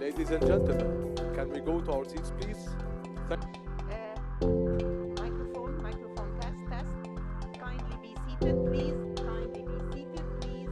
Ladies and gentlemen, can we go to our seats, please? Microphone, test. Kindly be seated, please. Kindly be seated, please.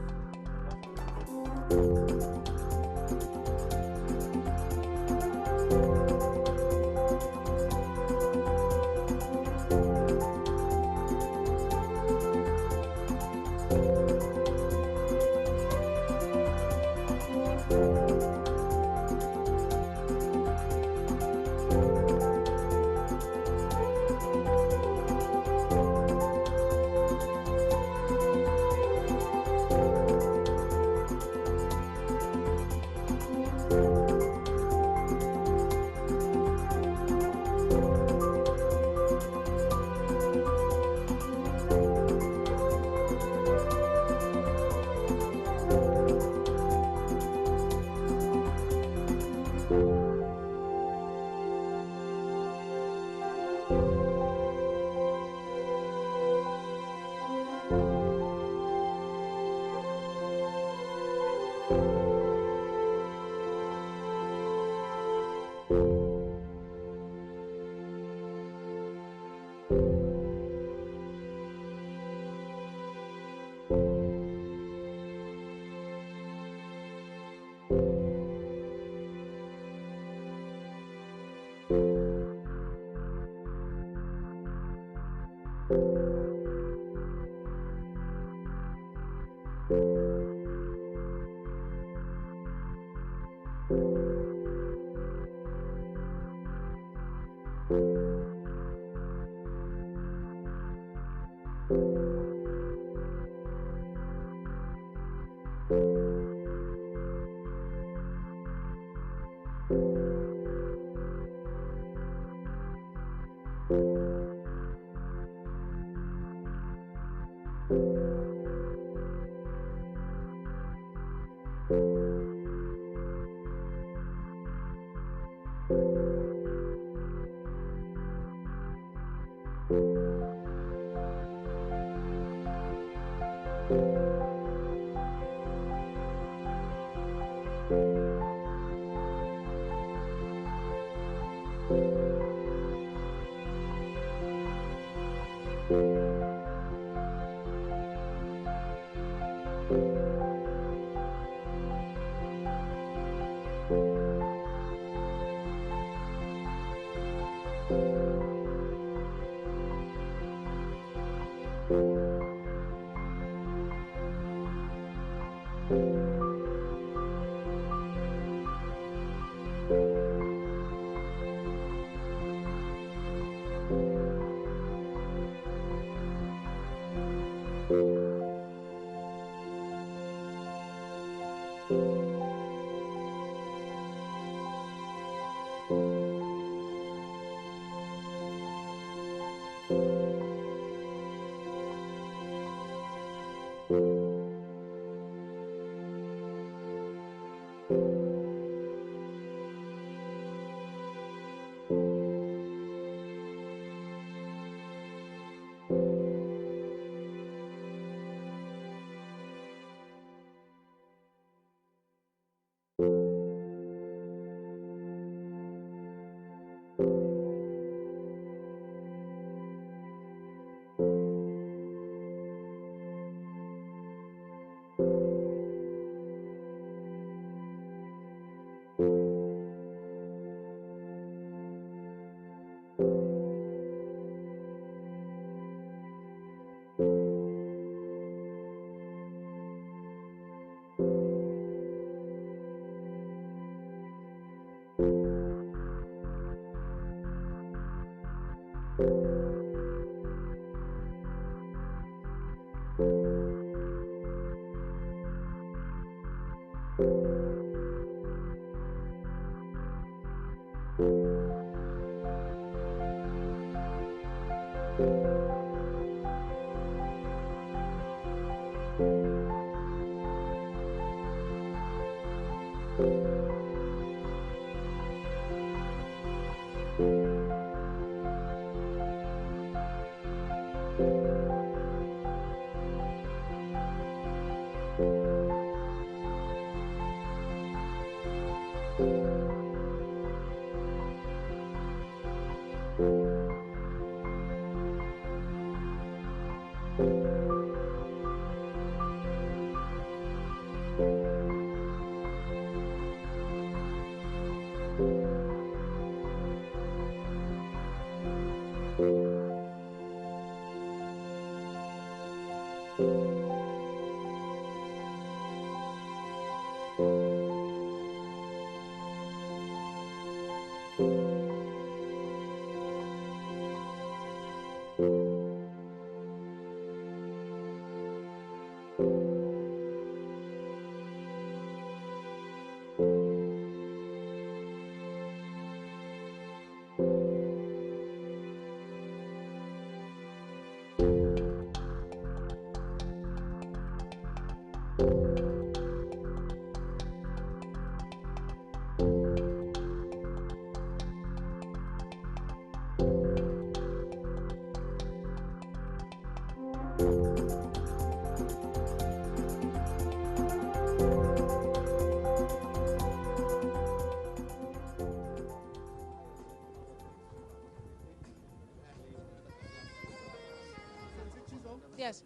Yes.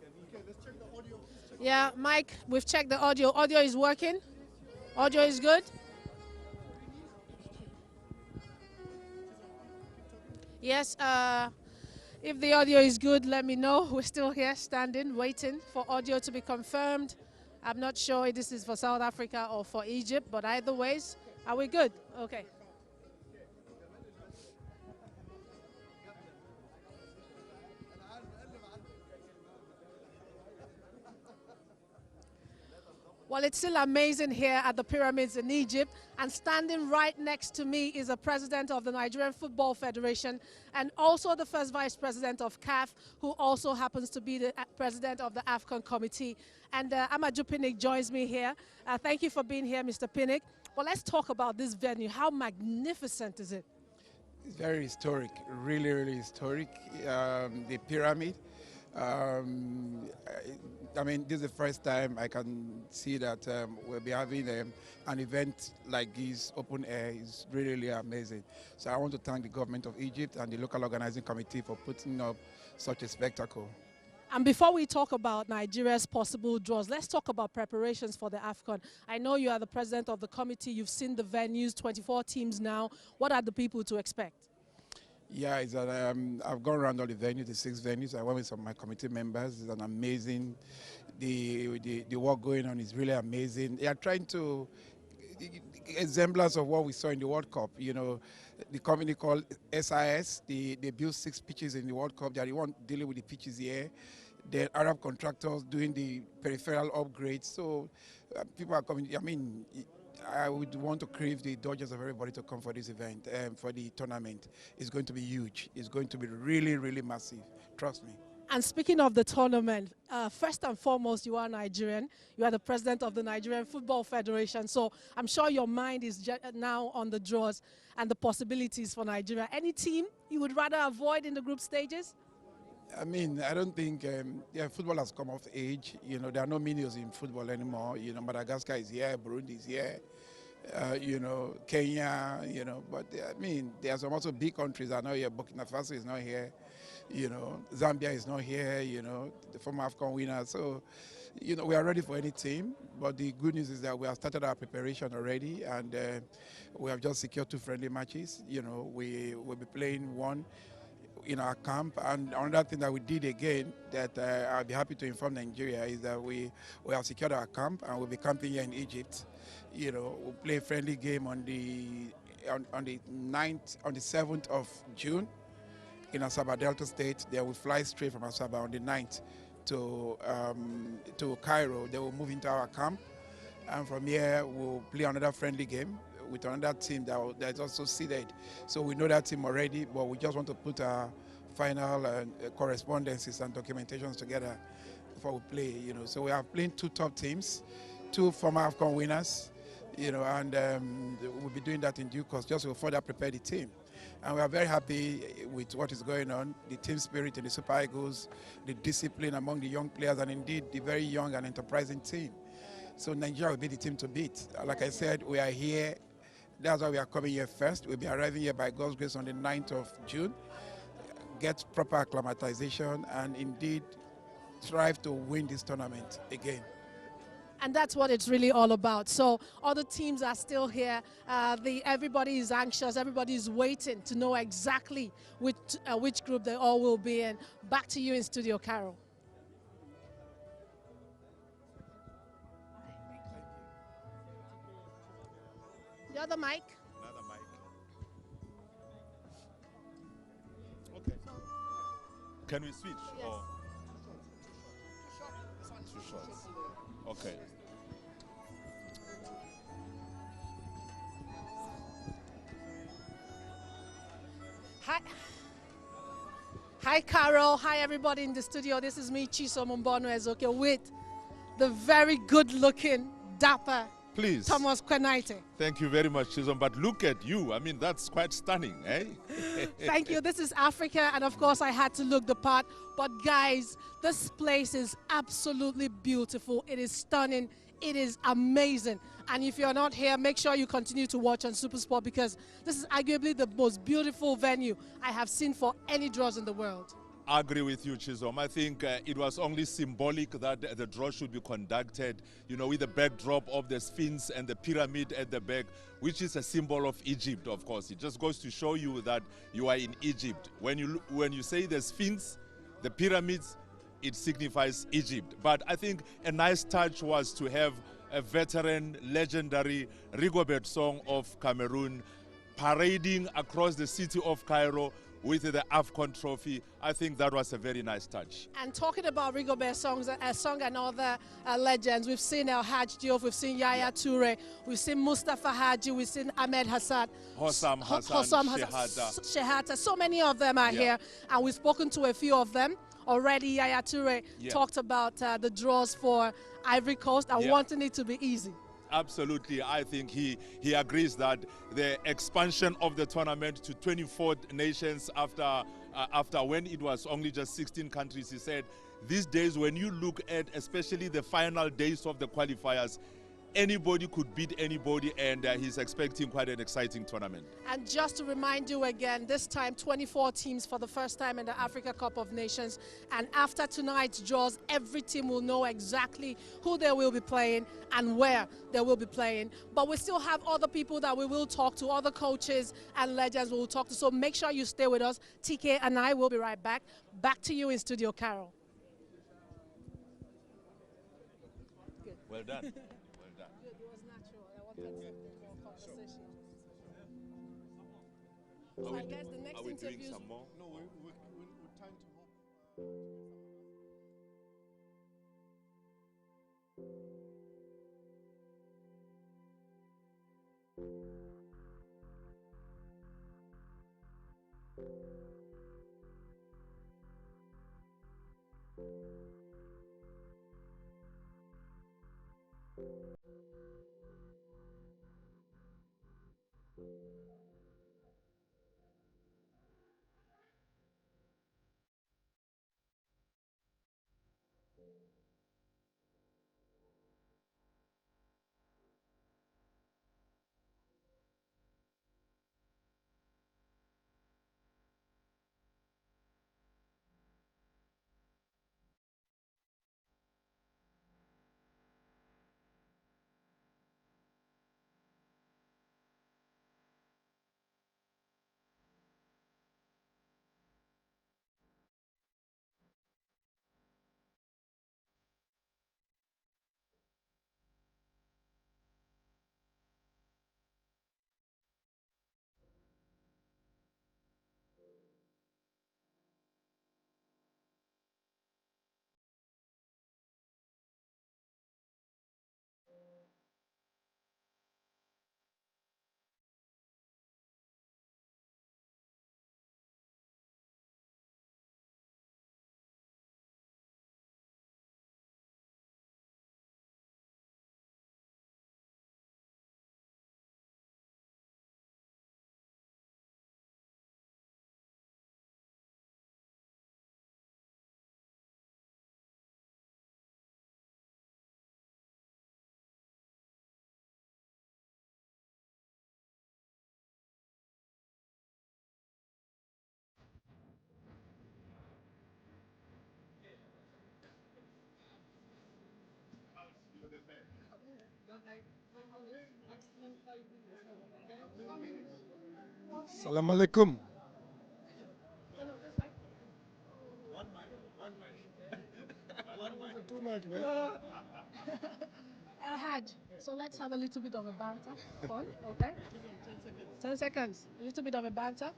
Yeah, Mike, we've checked the audio. Audio is working. Audio is good. Yes, if the audio is good, let me know. We're still here standing, waiting for audio to be confirmed. I'm not sure if this is for South Africa or for Egypt, but either ways, are we good? Okay. Well, it's still amazing here at the pyramids in Egypt, and standing right next to me is the president of the Nigerian Football Federation and also the first vice president of CAF, who also happens to be the president of the AFCON committee. And Amaju Pinnick joins me here. Thank you for being here, Mr. Pinnick. Well, let's talk about this venue. How magnificent is it? It's very historic, really, really historic. The pyramid. I mean, this is the first time I can see that we'll be having an event like this, open air, is really, really amazing. So I want to thank the government of Egypt and the local organizing committee for putting up such a spectacle. And before we talk about Nigeria's possible draws, let's talk about preparations for the AFCON. I know you are the president of the committee. You've seen the venues, 24 teams now. What are the people to expect? Yeah, it's I've gone around all the venues, the 6 venues. I went with some of my committee members. It's an amazing, the work going on is really amazing. They are trying to, a semblance of what we saw in the World Cup. You know, the company called SIS, they built 6 pitches in the World Cup. They are the one dealing with the pitches here. The Arab contractors doing the peripheral upgrades. So people are coming, I mean, I would want to crave the Dodgers of everybody to come for this event, for the tournament. It's going to be huge. It's going to be really, really massive. Trust me. And speaking of the tournament, first and foremost, you are Nigerian. You are the president of the Nigerian Football Federation. So I'm sure your mind is now on the draws and the possibilities for Nigeria. Any team you would rather avoid in the group stages? I mean, I don't think football has come of age. You know, there are no minions in football anymore. You know, Madagascar is here, Burundi is here, you know, Kenya, you know. But I mean, there are some also big countries that are not here. Burkina Faso is not here. You know, Zambia is not here. You know, the former AFCON winner. So, you know, we are ready for any team. But the good news is that we have started our preparation already, and we have just secured 2 friendly matches. You know, we will be playing one in our camp, and another thing that we did again that I'll be happy to inform Nigeria is that we have secured our camp and we'll be camping here in Egypt. You know, we'll play a friendly game on the 7th of June in Asaba Delta State. Then we'll fly straight from Asaba on the 9th to Cairo. Then we'll move into our camp, and from here we'll play another friendly game with another team that's also seeded. So we know that team already, but we just want to put our final correspondences and documentations together before we play, you know. So we are playing 2 top teams, 2 former AFCON winners, you know, and we'll be doing that in due course just to further prepare the team. And we are very happy with what is going on, the team spirit in the Super Eagles, the discipline among the young players, and indeed the very young and enterprising team. So Nigeria will be the team to beat. Like I said, we are here. That's why we are coming here first. We'll be arriving here by God's grace on the 9th of June, get proper acclimatization, and indeed strive to win this tournament again. And that's what it's really all about. So other teams are still here. Everybody is anxious. Everybody is waiting to know exactly which group they all will be in. Back to you in studio, Carol. The other mic. Another mic. Okay. Can we switch? Yes. Or? 2 shots. Okay. Hi. Hi, Carol. Hi, everybody in the studio. This is me, Chiso Mumbono Ezoke, with the very good-looking, dapper Please. Thomas Kwenaite. Thank you very much, Chizom. But look at you. I mean, that's quite stunning, eh? Thank you. This is Africa, and of course, I had to look the part. But guys, this place is absolutely beautiful. It is stunning. It is amazing. And if you're not here, make sure you continue to watch on SuperSport, because this is arguably the most beautiful venue I have seen for any draws in the world. I agree with you, Chizom. I think it was only symbolic that the draw should be conducted, you know, with the backdrop of the Sphinx and the pyramid at the back, which is a symbol of Egypt, of course. It just goes to show you that you are in Egypt. When you say the Sphinx, the pyramids, it signifies Egypt. But I think a nice touch was to have a veteran, legendary Rigobert Song of Cameroon parading across the city of Cairo with the AFCON trophy. I think that was a very nice touch. And talking about Rigobert Song and other legends, we've seen El Hadj Diouf, we've seen Yaya Toure, we've seen Mustafa Haji, we've seen Ahmed Hassan, Hossam Hassan, Shehata. So many of them are here, and we've spoken to a few of them already. Yaya Toure talked about the draws for Ivory Coast and wanting it to be easy. Absolutely. I think he agrees that the expansion of the tournament to 24 nations after when it was only just 16 countries, he said, these days when you look at especially the final days of the qualifiers, anybody could beat anybody, and he's expecting quite an exciting tournament. And just to remind you again, this time 24 teams for the first time in the Africa Cup of Nations. And after tonight's draws, every team will know exactly who they will be playing and where they will be playing. But we still have other people that we will talk to, other coaches and legends we will talk to. So make sure you stay with us. TK and I will be right back. Back to you in Studio Carol. Well done. So I guess the next Are we doing interviews... some more? No, we're trying to hope. Salam alaikum. Hajj, so let's have a little bit of a banter. Fun, okay? 10 seconds. A little bit of a banter.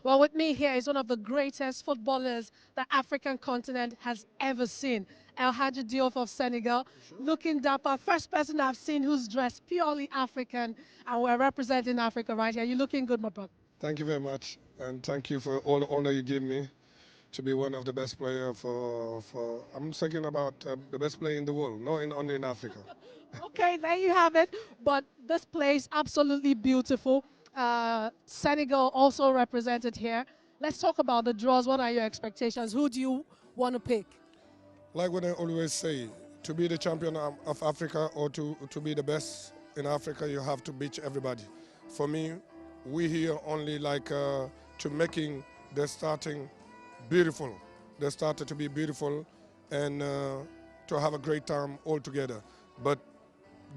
Well, with me here is one of the greatest footballers the African continent has ever seen. El Hadji Diouf of Senegal, looking dapper. First person I've seen who's dressed purely African, and we're representing Africa right here. You're looking good, my brother. Thank you very much, and thank you for all the honor you give me to be one of the best players for I'm thinking about the best player in the world, not only in Africa. Okay, there you have it. But this place, absolutely beautiful. Senegal also represented here. Let's talk about the draws. What are your expectations? Who do you want to pick? Like what I always say, to be the champion of Africa or to be the best in Africa, you have to beat everybody. For me, we here only like to making the starting beautiful. They started to be beautiful and to have a great time all together. But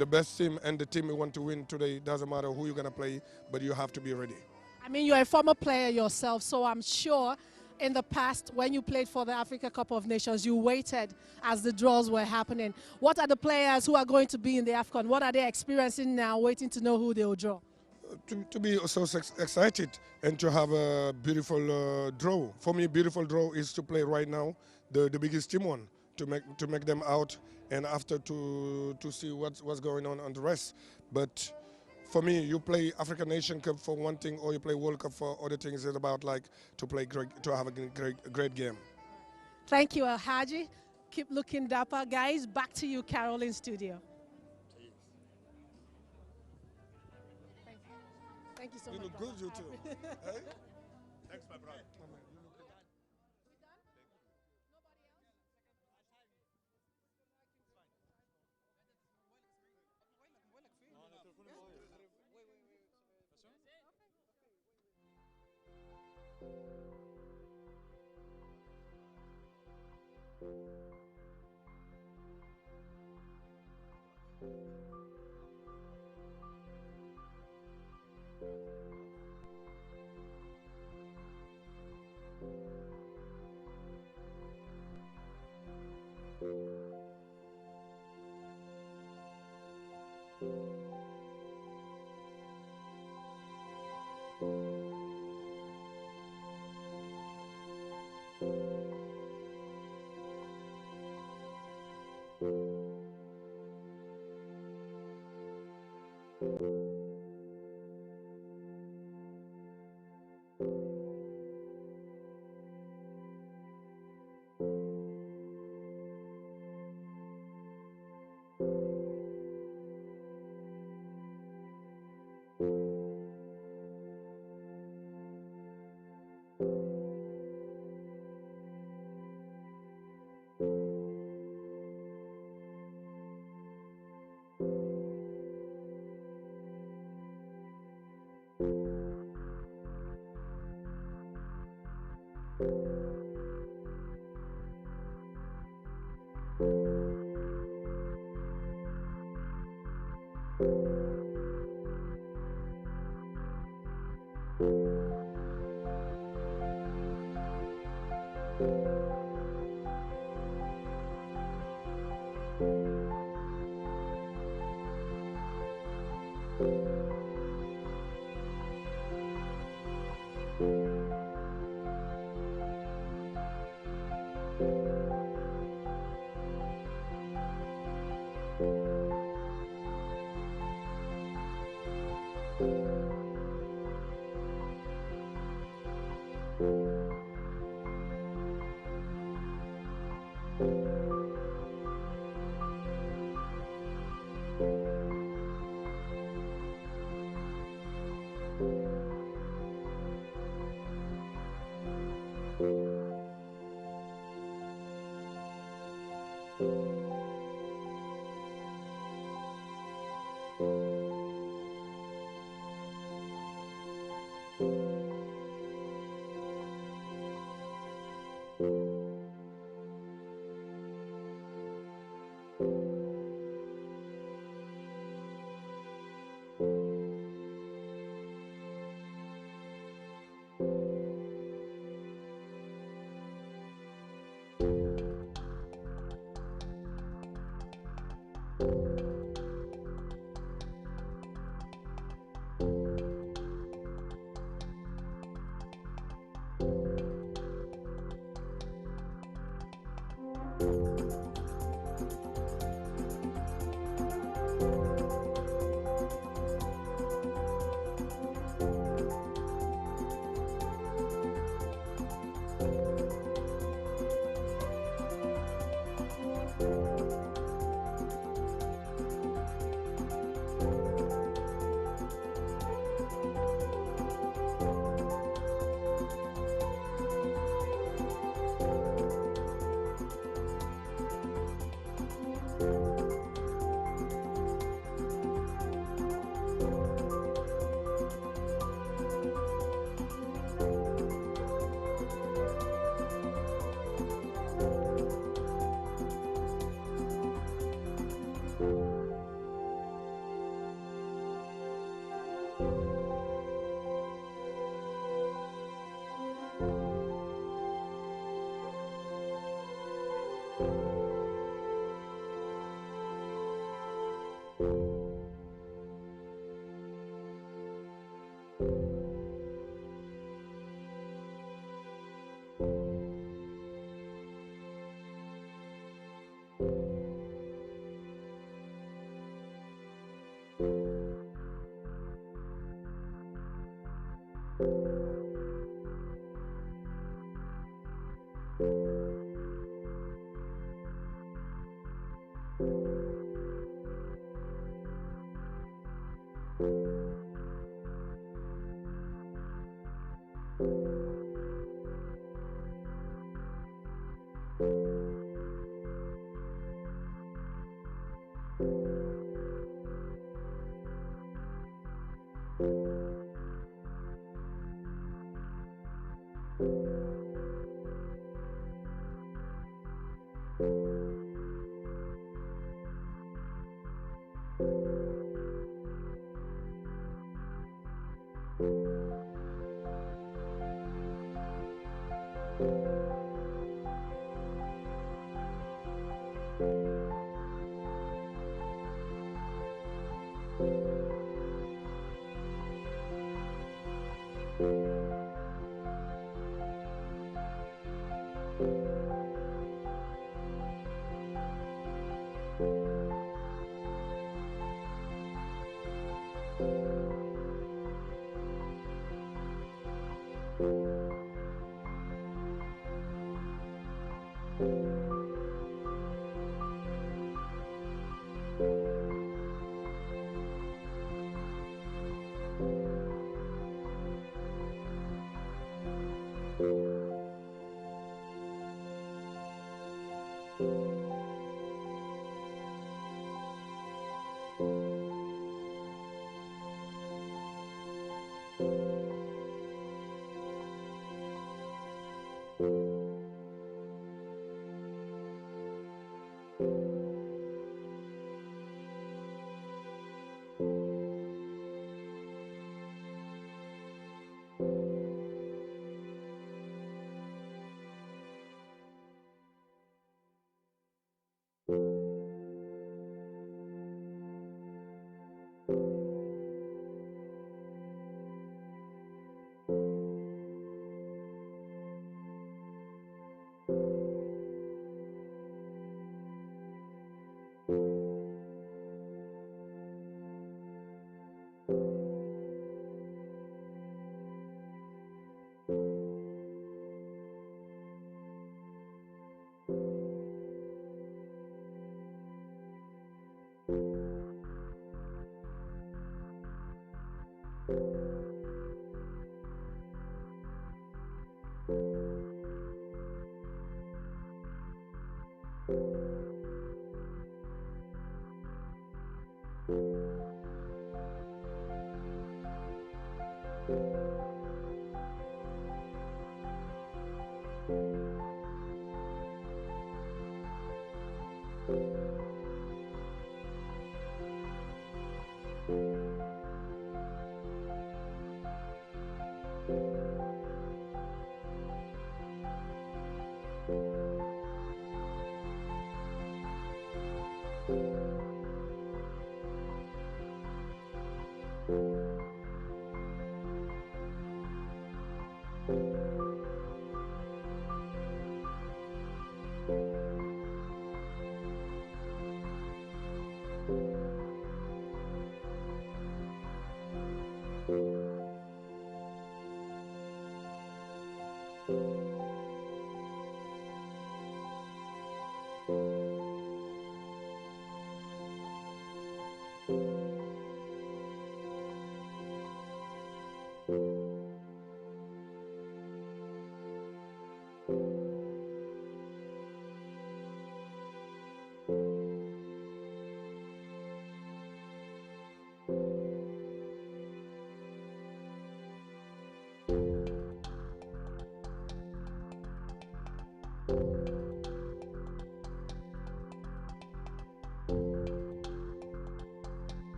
the best team and the team we want to win today. Doesn't matter who you're going to play, but you have to be ready. I mean, you're a former player yourself, so I'm sure in the past when you played for the Africa Cup of Nations, you waited as the draws were happening. What are the players who are going to be in the AFCON? What are they experiencing now, waiting to know who they will draw? To be so excited and to have a beautiful draw. For me, beautiful draw is to play right now the biggest team one, to make them out, and after to see what's going on the rest. But for me, you play African Nation Cup for one thing, or you play World Cup for other things. It's about like to play to have a great game. Thank you, Alhaji. Keep looking dapper, guys. Back to you, Carol, in studio. Thank you so much. You look good, you too. Hey? Thanks, my brother.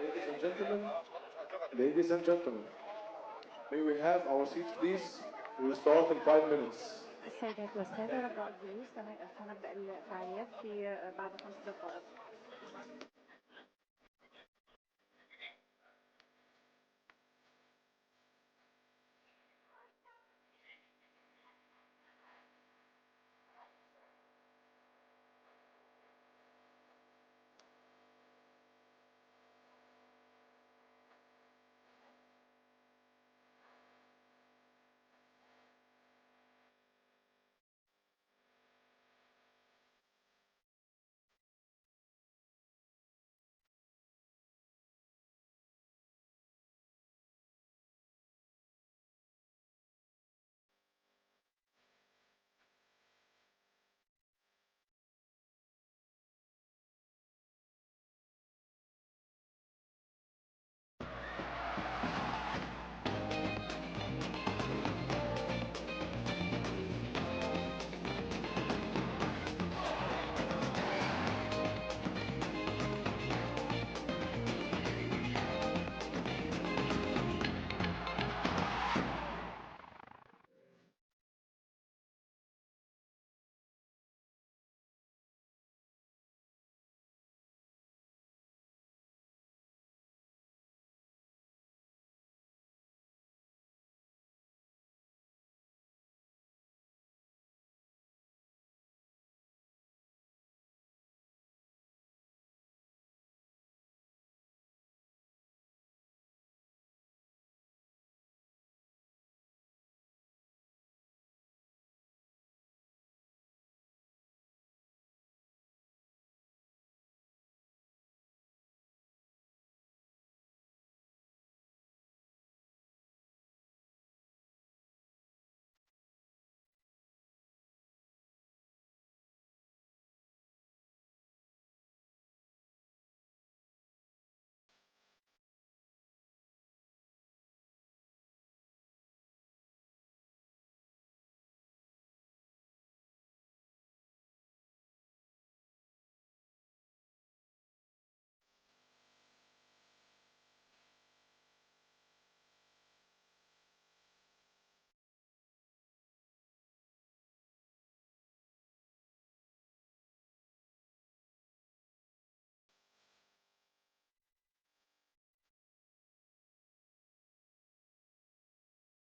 Ladies and gentlemen, ladies and gentlemen, may we have our seats please? We will start in 5 minutes. السيدات والسادة رجاء الجلوس سنبدأ الفعاليات في بعد 5 دقائق.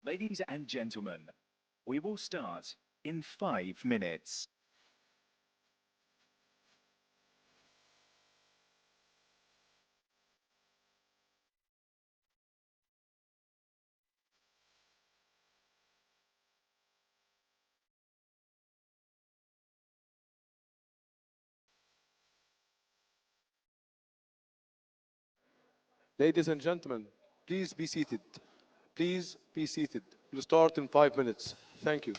Ladies and gentlemen, we will start in 5 minutes. Ladies and gentlemen, please be seated. Please be seated. We'll start in 5 minutes. Thank you.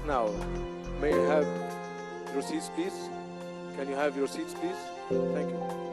Now, may I have your seats, please? Can you have your seats, please? Thank you.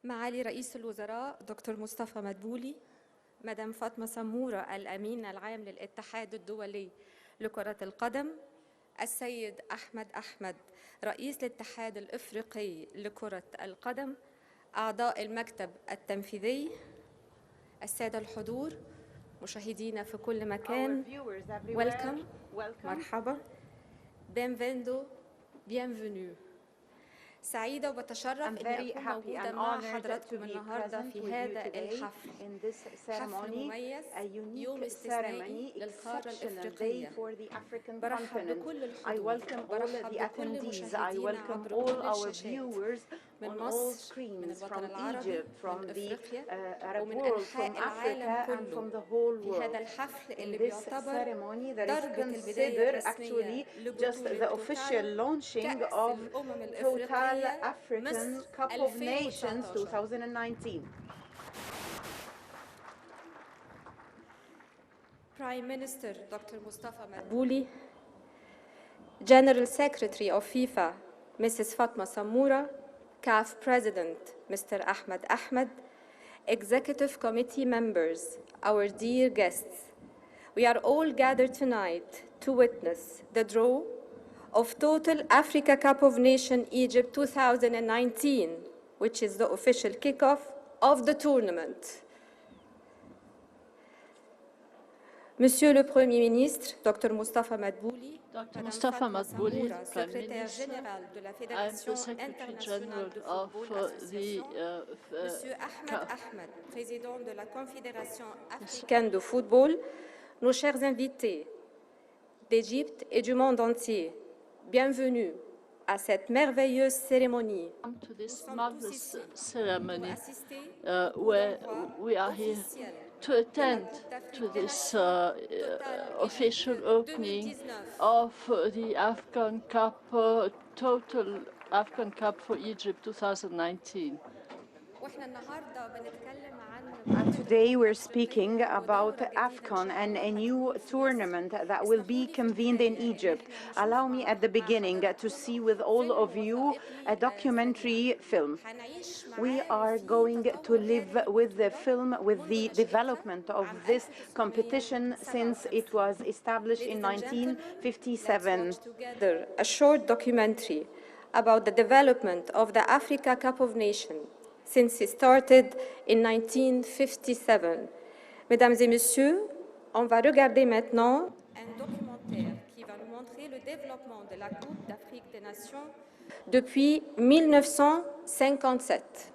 معالي رئيس الوزراء دكتور مصطفى مدبولي، مدام فاطمة سمورة الأمين العام للاتحاد الدولي لكرة القدم، السيد أحمد رئيس الاتحاد الإفريقي لكرة القدم، أعضاء المكتب التنفيذي، السادة الحضور، مشاهدينا في كل مكان، welcome، مرحبا، bienvenido، bienvenue. سعيدة وبتشرف أني أكون موجودة مع حضراتكم النهاردة في هذا الحفل، حفل مميز، يوم استثنائي للقارة الإفريقية. برحب بكل الحضور، برحب بكل مشاهدينا عبر كل الشاشات من مصر، من الوطن العربي، من إفريقيا ومن أنحاء العالم كله في هذا الحفل اللي بيعتبر ضربة البداية الرسمية لبطولة كأس الأمم الإفريقية African Cup of Nations 2019. Prime Minister Dr. Mustafa Madbouli, General Secretary of FIFA Mrs. Fatma Samoura, CAF President Mr. Ahmed, Executive Committee members, our dear guests, we are all gathered tonight to witness the draw of Total Africa Cup of Nations Egypt 2019, which is the official kickoff of the tournament. Monsieur le Premier ministre, Dr. Mustafa Madbouli, Dr. Mustafa Madbouli, Prime Minister, I'm the Secretary General of the Monsieur Ahmed, Président de la Confédération africaine de football, nos chers invités d'Égypte et du monde entier, bienvenue à cette merveilleuse cérémonie. To this marvelous ceremony where we are here to attend to this official opening of the Afghan Cup, Total Afghan Cup for Egypt 2019. Today we're speaking about AFCON and a new tournament that will be convened in Egypt. Allow me at the beginning to see with all of you a documentary film. We are going to live with the film, with the development of this competition since it was established in 1957. A short documentary about the development of the Africa Cup of Nations since it started in 1957. Mesdames et messieurs, on va regarder maintenant un documentaire qui va nous montrer le développement de la Coupe d'Afrique des Nations depuis 1957.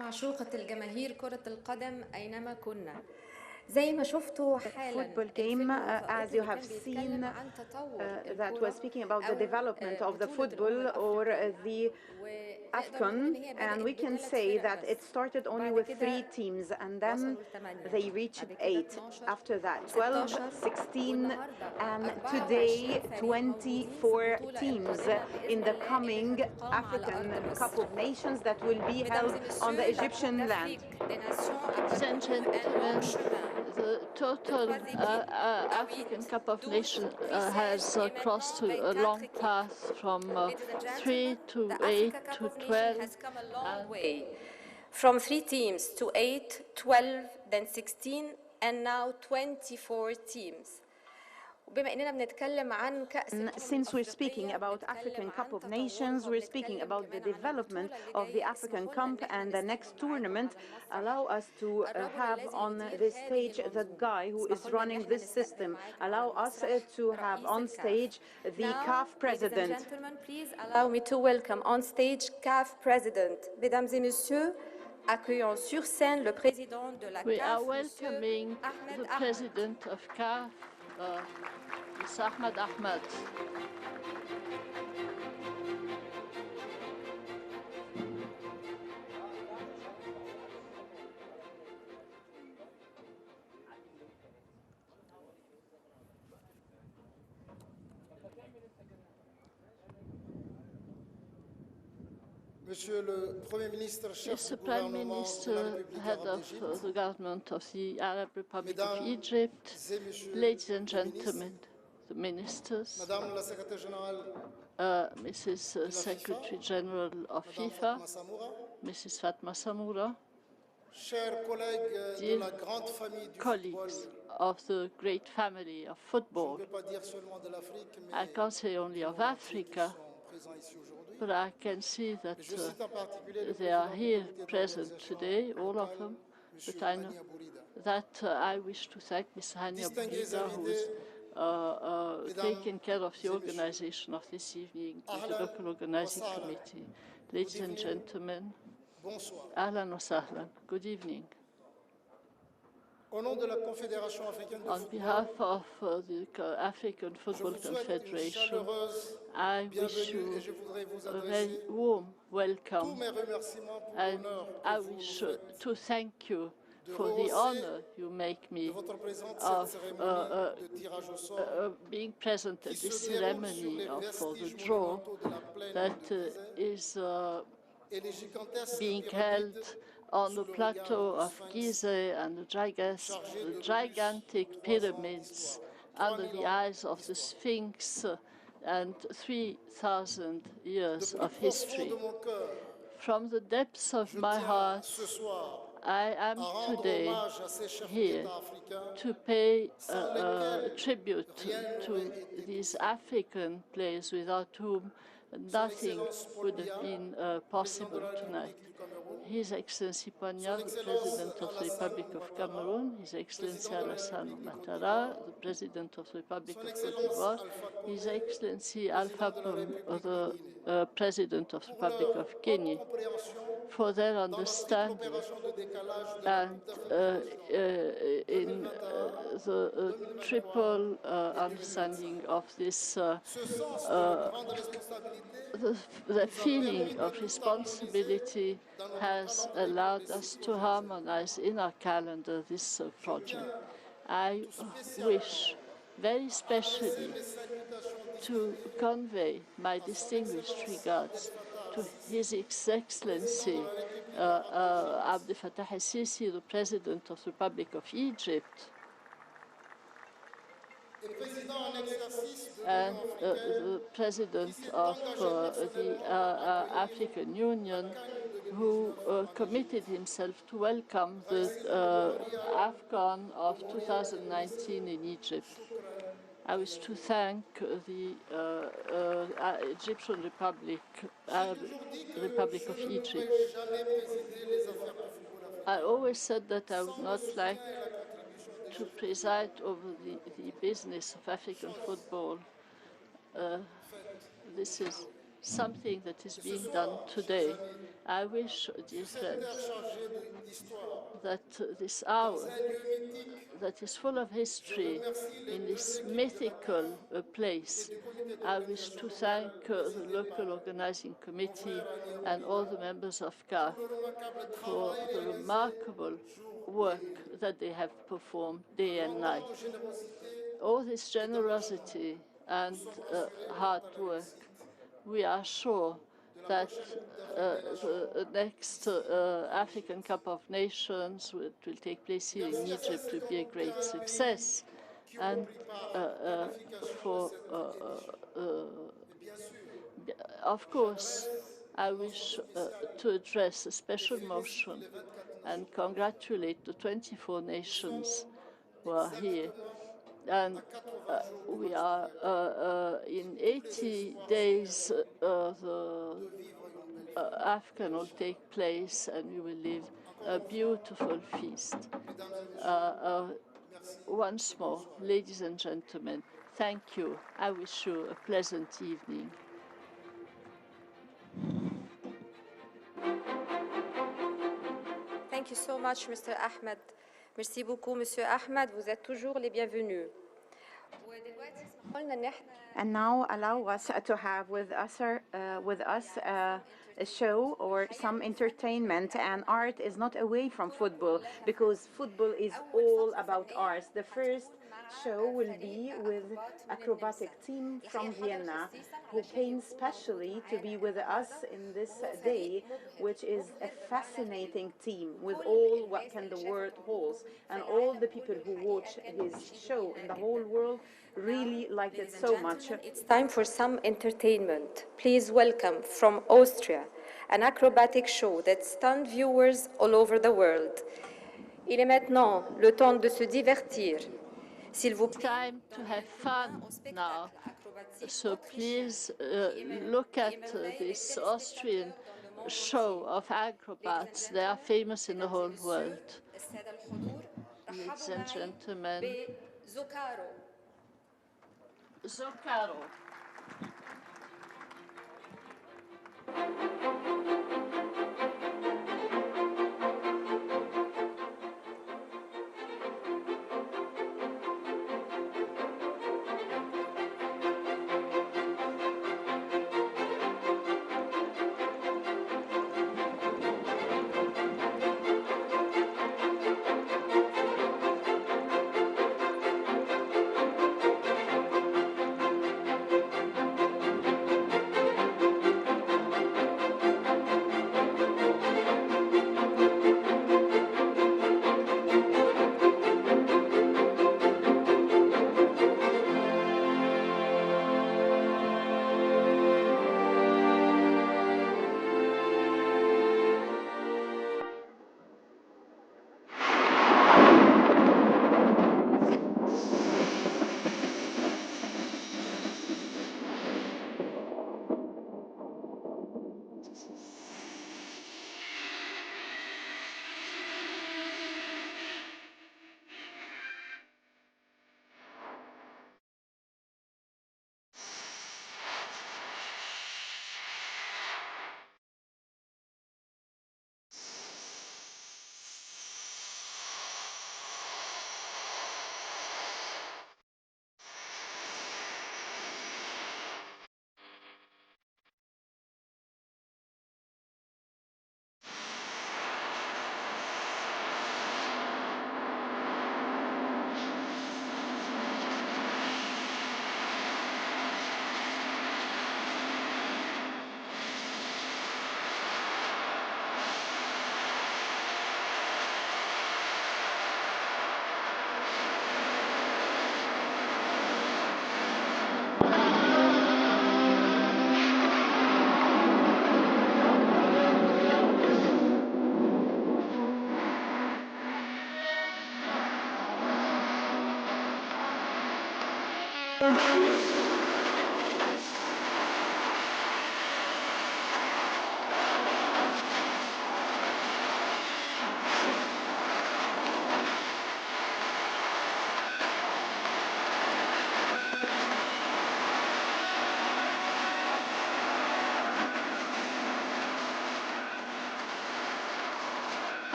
معشوقة الجماهير كرة القدم أينما كنا. زي ما شفتوا حالا football game, as you have seen, that was speaking about the development of the football or the AFCON, and we can say that it started only with 3 teams and then they reached 8. After that, 12, 16, and today 24 teams in the coming African Cup of Nations that will be held on the Egyptian land. Ladies and gentlemen, the total African Cup of Nations has crossed a long path from 3 to 8 to 12. Has come a long way. From 3 teams to 8, 12, then 16, and now 24 teams. Since we're speaking about African Cup of Nations, we're speaking about the development of the African Cup, and the next tournament allow us to have on this stage the guy who is running this system. Allow us to have on stage the CAF president. Ladies and gentlemen, please allow me to welcome on stage CAF president. Mesdames et messieurs, accueillons sur scène le président de la CAF. We are welcoming the president of CAF, Mr. Ahmed Ahmed. Mr. Prime Minister, head of the government of the Arab Republic of Egypt, ladies and gentlemen, the ministers, Mrs. Secretary General of FIFA, Mrs. Fatma Samoura, dear colleagues of the great family of football. I can't say only of Africa, but I can see that they are here present today, all of them. But I know that I wish to thank Ms. Hania Bourida, who is taking care of the organization of this evening with the local organizing committee. Ladies and gentlemen, ahlan wa sahlan, good evening. On behalf of the African Football Confederation, I wish you a very warm welcome, and I wish to thank you for the honor you make me of being present at this ceremony for the draw that is being held on the plateau of Gizeh and the gigantic pyramids under the eyes of the Sphinx and 3,000 years of history. From the depths of my heart, I am today here to pay tribute to these African players without whom nothing would have been possible tonight. His Excellency Pagna, the President of the Republic of Cameroon, His Excellency Alassane Ouattara, the President of the Republic of Cote d'Ivoire, His Excellency Alpha Condé, the President of the Republic of Guinea, for their understanding and in the triple understanding of this the feeling of responsibility has allowed us to harmonize in our calendar this project. I wish very specially to convey my distinguished regards to His Excellency Abdel Fattah el-Sisi, the President of the Republic of Egypt, and the President of the African Union, who committed himself to welcome the AFCON of 2019 in Egypt. I wish to thank the Egyptian Republic, Republic of Egypt. I always said that I would not like to preside over the business of African football. This is something that is being done today. I wish, dear friends, that this hour that is full of history in this mythical place, I wish to thank the local organizing committee and all the members of CAF for the remarkable work that they have performed day and night. All this generosity and hard work, we are sure that the next African Cup of Nations, which will take place here in Egypt, will be a great success. And of course, I wish to address a special motion and congratulate the 24 nations who are here. And we are in 80 days, the AFCON will take place, and we will live a beautiful feast. Once more, ladies and gentlemen, thank you. I wish you a pleasant evening. Thank you so much, Mr. Ahmed. Merci beaucoup, Monsieur Ahmed. Vous êtes toujours les bienvenus. And now allow us to have with us a show or some entertainment. And art is not away from football, because football is all about art. The first show will be with acrobatic team from Vienna, who came specially to be with us in this day, which is a fascinating team with all what can the world holds. And all the people who watch his show in the whole world really liked it so much. It's time for some entertainment. Please welcome from Austria an acrobatic show that stunned viewers all over the world. Il est maintenant le temps de se divertir. S'il vous plaît, time to have fun now. So please look at this Austrian show of acrobats. They are famous in the whole world. Ladies and gentlemen, Zucchero.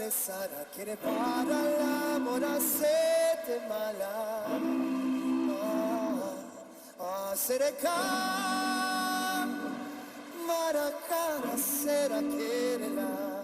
sarà che ne para l'amore a sete mala sereka marakara sera kerela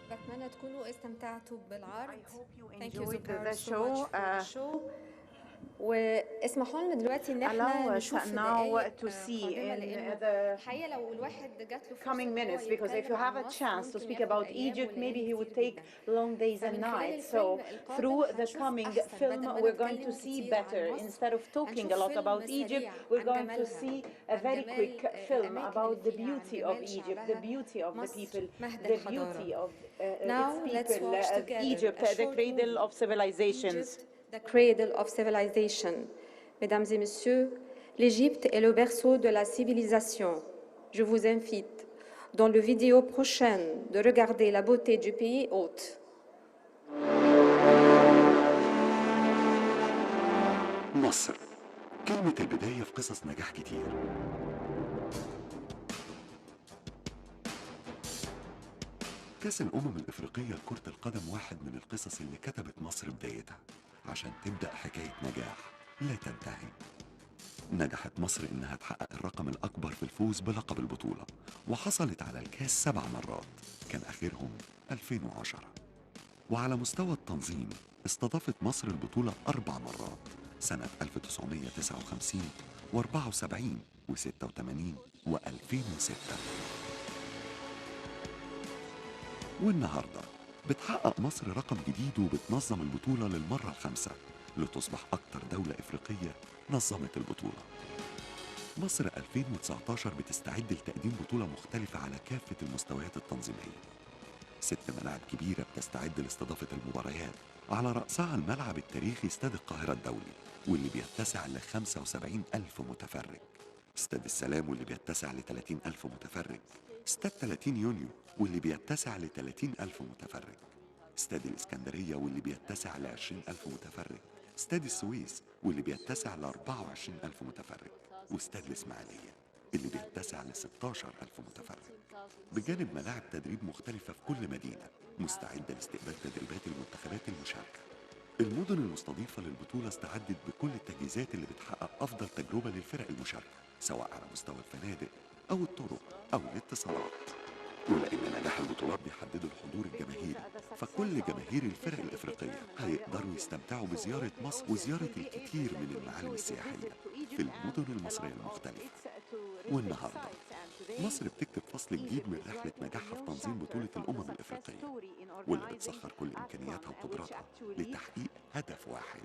بتمنى تكونوا استمتعتوا بالعرض. I hope you Thank you enjoyed Zubair the so much show. for the show. واسمحوا لنا دلوقتي ان Allow احنا us نشوف now دقائق to see قادمه in لانه the الحقيقه لو الواحد جات له فرصه coming ان هو minutes, because if you يتكلم have عن a مصر chance to ممكن speak ياخد about ايام Egypt, maybe he وليالي would كتير take جدا. long days and فمن خلال nights. الفيلم So القادم through the هنشوف coming احسن film, بدل ما we're going to نتكلم see كتير عن better. مصر Instead of talking a هنشوف lot about فيلم Egypt, سريع we're عن going to جمالها see a عن very جمال quick film الاماكن اللي about the فيها عن beauty of جمال Egypt, the شعبها. beauty of the مصر people, مهد the الحضاره. beauty of its Now let's people, watch together Egypt, a the short cradle movie, of civilizations. Egypt, the cradle of civilization. Mesdames et messieurs, l'Égypte est le berceau de la civilisation. Je vous invite, dans le vidéo prochaine, de regarder la beauté du pays hôte. مصر كلمة البداية في قصص نجاح كتير. كأس الأمم الإفريقية لكرة القدم واحد من القصص اللي كتبت مصر بدايتها عشان تبدأ حكاية نجاح لا تنتهي. نجحت مصر إنها تحقق الرقم الأكبر في الفوز بلقب البطولة، وحصلت على الكاس 7 مرات، كان آخرهم 2010. وعلى مستوى التنظيم استضافت مصر البطولة 4 مرات، سنة 1959 و74 و86 و2006. والنهاردة بتحقق مصر رقم جديد وبتنظم البطولة للمرة الخامسة لتصبح أكتر دولة إفريقية نظمت البطولة. مصر 2019 بتستعد لتقديم بطولة مختلفة على كافة المستويات التنظيمية. 6 ملاعب كبيرة بتستعد لاستضافة المباريات، على رأسها الملعب التاريخي استاد القاهرة الدولي واللي بيتسع ل 75,000 متفرج، استاد السلام واللي بيتسع ل 30,000 متفرج، استاد 30 يونيو واللي بيتسع ل 30,000 متفرج، استاد الإسكندرية واللي بيتسع ل 20,000 متفرج، استاد السويس واللي بيتسع ل 24,000 متفرج، واستاد الإسماعيلية اللي بيتسع ل 16,000 متفرج، بجانب ملاعب تدريب مختلفة في كل مدينة مستعدة لاستقبال تدريبات المنتخبات المشاركة. المدن المستضيفة للبطولة استعدت بكل التجهيزات اللي بتحقق أفضل تجربة للفرق المشاركة، سواء على مستوى الفنادق أو الطرق أو الاتصالات. ولأن نجاح البطولات بيحددوا الحضور الجماهيري، فكل جماهير الفرق الإفريقية هيقدروا يستمتعوا بزيارة مصر وزيارة الكثير من المعالم السياحية في المدن المصرية المختلفة. والنهاردة مصر بتكتب فصل جديد من رحلة نجاحها في تنظيم بطولة الأمم الإفريقية، واللي بتسخر كل إمكانياتها وقدراتها لتحقيق هدف واحد،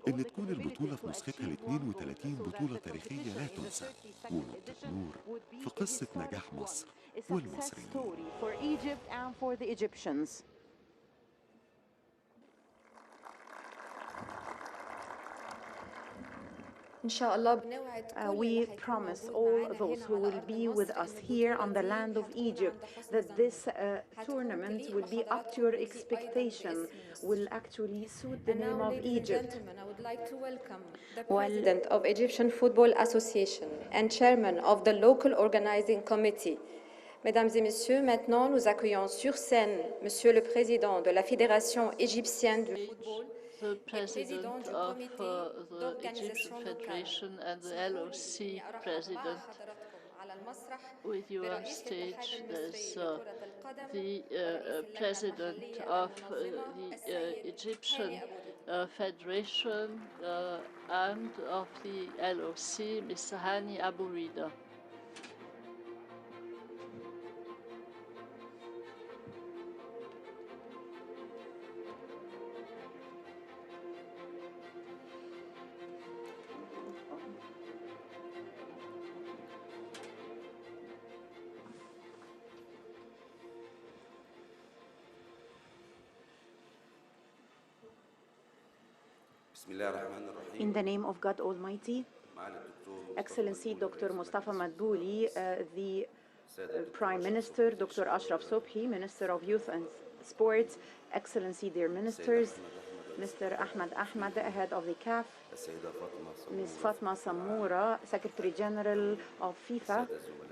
إن تكون البطولة في نسختها ال 32 بطولة تاريخية لا تنسى ونقطة نور في قصة نجاح مصر والمصريين. We promise all those who will be with us here on the land of Egypt that this tournament will be up to your expectation, will actually suit the name of Egypt. I would like to welcome the President of Egyptian Football Association and Chairman of the local organizing committee. Mesdames et messieurs, maintenant nous accueillons sur scène Monsieur le Président de la Fédération égyptienne de football, the President of the Egyptian Federation and the LOC President. With you on stage, there's the President of the Egyptian Federation and of the LOC, Mr. Hani Abu Rida. In the name of God Almighty, Excellency Dr. Mustafa Madbouli, the Prime Minister, Dr. Ashraf Sobhi, Minister of Youth and Sports, Excellency dear Ministers, Mr. Ahmed, Head of the CAF, Ms. Fatma Samoura, Secretary General of FIFA,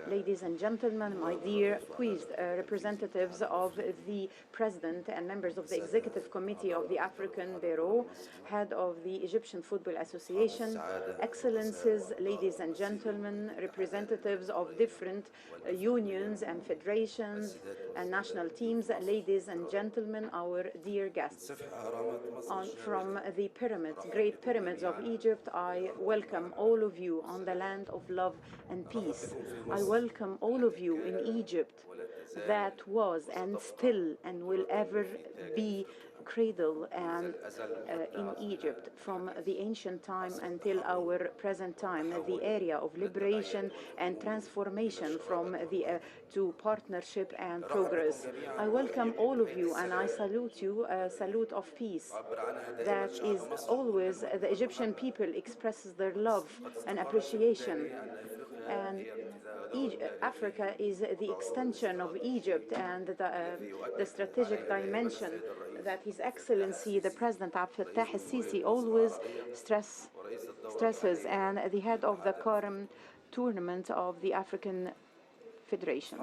ladies and gentlemen, my dear quizzed representatives of the President and members of the Executive Committee of the African Bureau, Head of the Egyptian Football Association, Excellencies, ladies and gentlemen, representatives of different unions and federations and national teams, ladies and gentlemen, our dear guests. From the pyramids, great pyramids of Egypt, I welcome all of you on the land of love and peace. I welcome all of you in Egypt that was and still and will ever be cradle and in Egypt from the ancient time until our present time, the area of liberation and transformation from the to partnership and progress. I welcome all of you and I salute you a salute of peace. That is always the Egyptian people expresses their love and appreciation. And Africa is the extension of Egypt and the strategic dimension that His Excellency the President Abdel Fattah al-Sisi always stresses, and the head of the current tournament of the African Federation.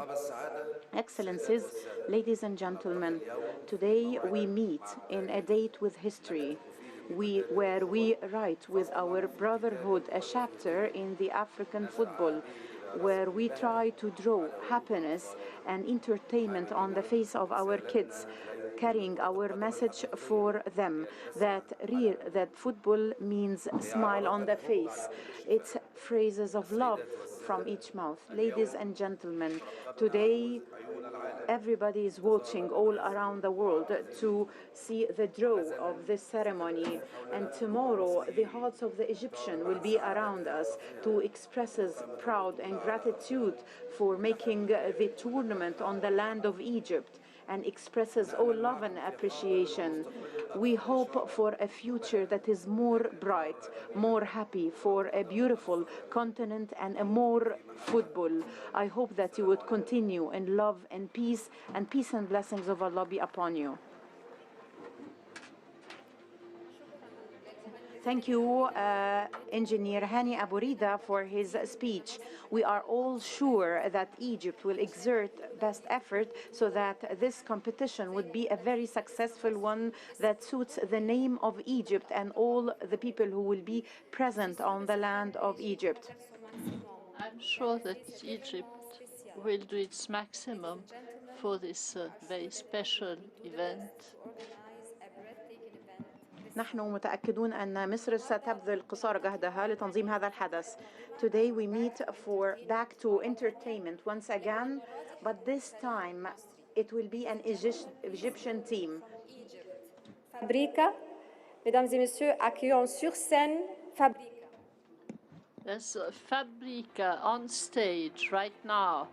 Excellencies, ladies and gentlemen, today we meet in a date with history, where we write with our brotherhood a chapter in the African football, where we try to draw happiness and entertainment on the face of our kids, carrying our message for them that football means smile on the face. It's phrases of love from each mouth. Ladies and gentlemen, today everybody is watching all around the world to see the draw of this ceremony, and tomorrow the hearts of the Egyptian will be around us to express his proud and gratitude for making the tournament on the land of Egypt, and expresses all love and appreciation. We hope for a future that is more bright, more happy, for a beautiful continent and a more football. I hope that you would continue in love and peace and blessings of Allah be upon you. Thank you, Engineer Hani Abu Rida, for his speech. We are all sure that Egypt will exert best effort so that this competition would be a very successful one that suits the name of Egypt and all the people who will be present on the land of Egypt. I'm sure that Egypt will do its maximum for this very special event. نحن متأكدون أن مصر ستبذل قصارى جهدها لتنظيم هذا الحدث. Today we meet for back to entertainment once again, but this time it will be an Egyptian team. Fabrica, mesdames et messieurs, accueillons sur scène Fabrica. There's Fabrica on stage right now.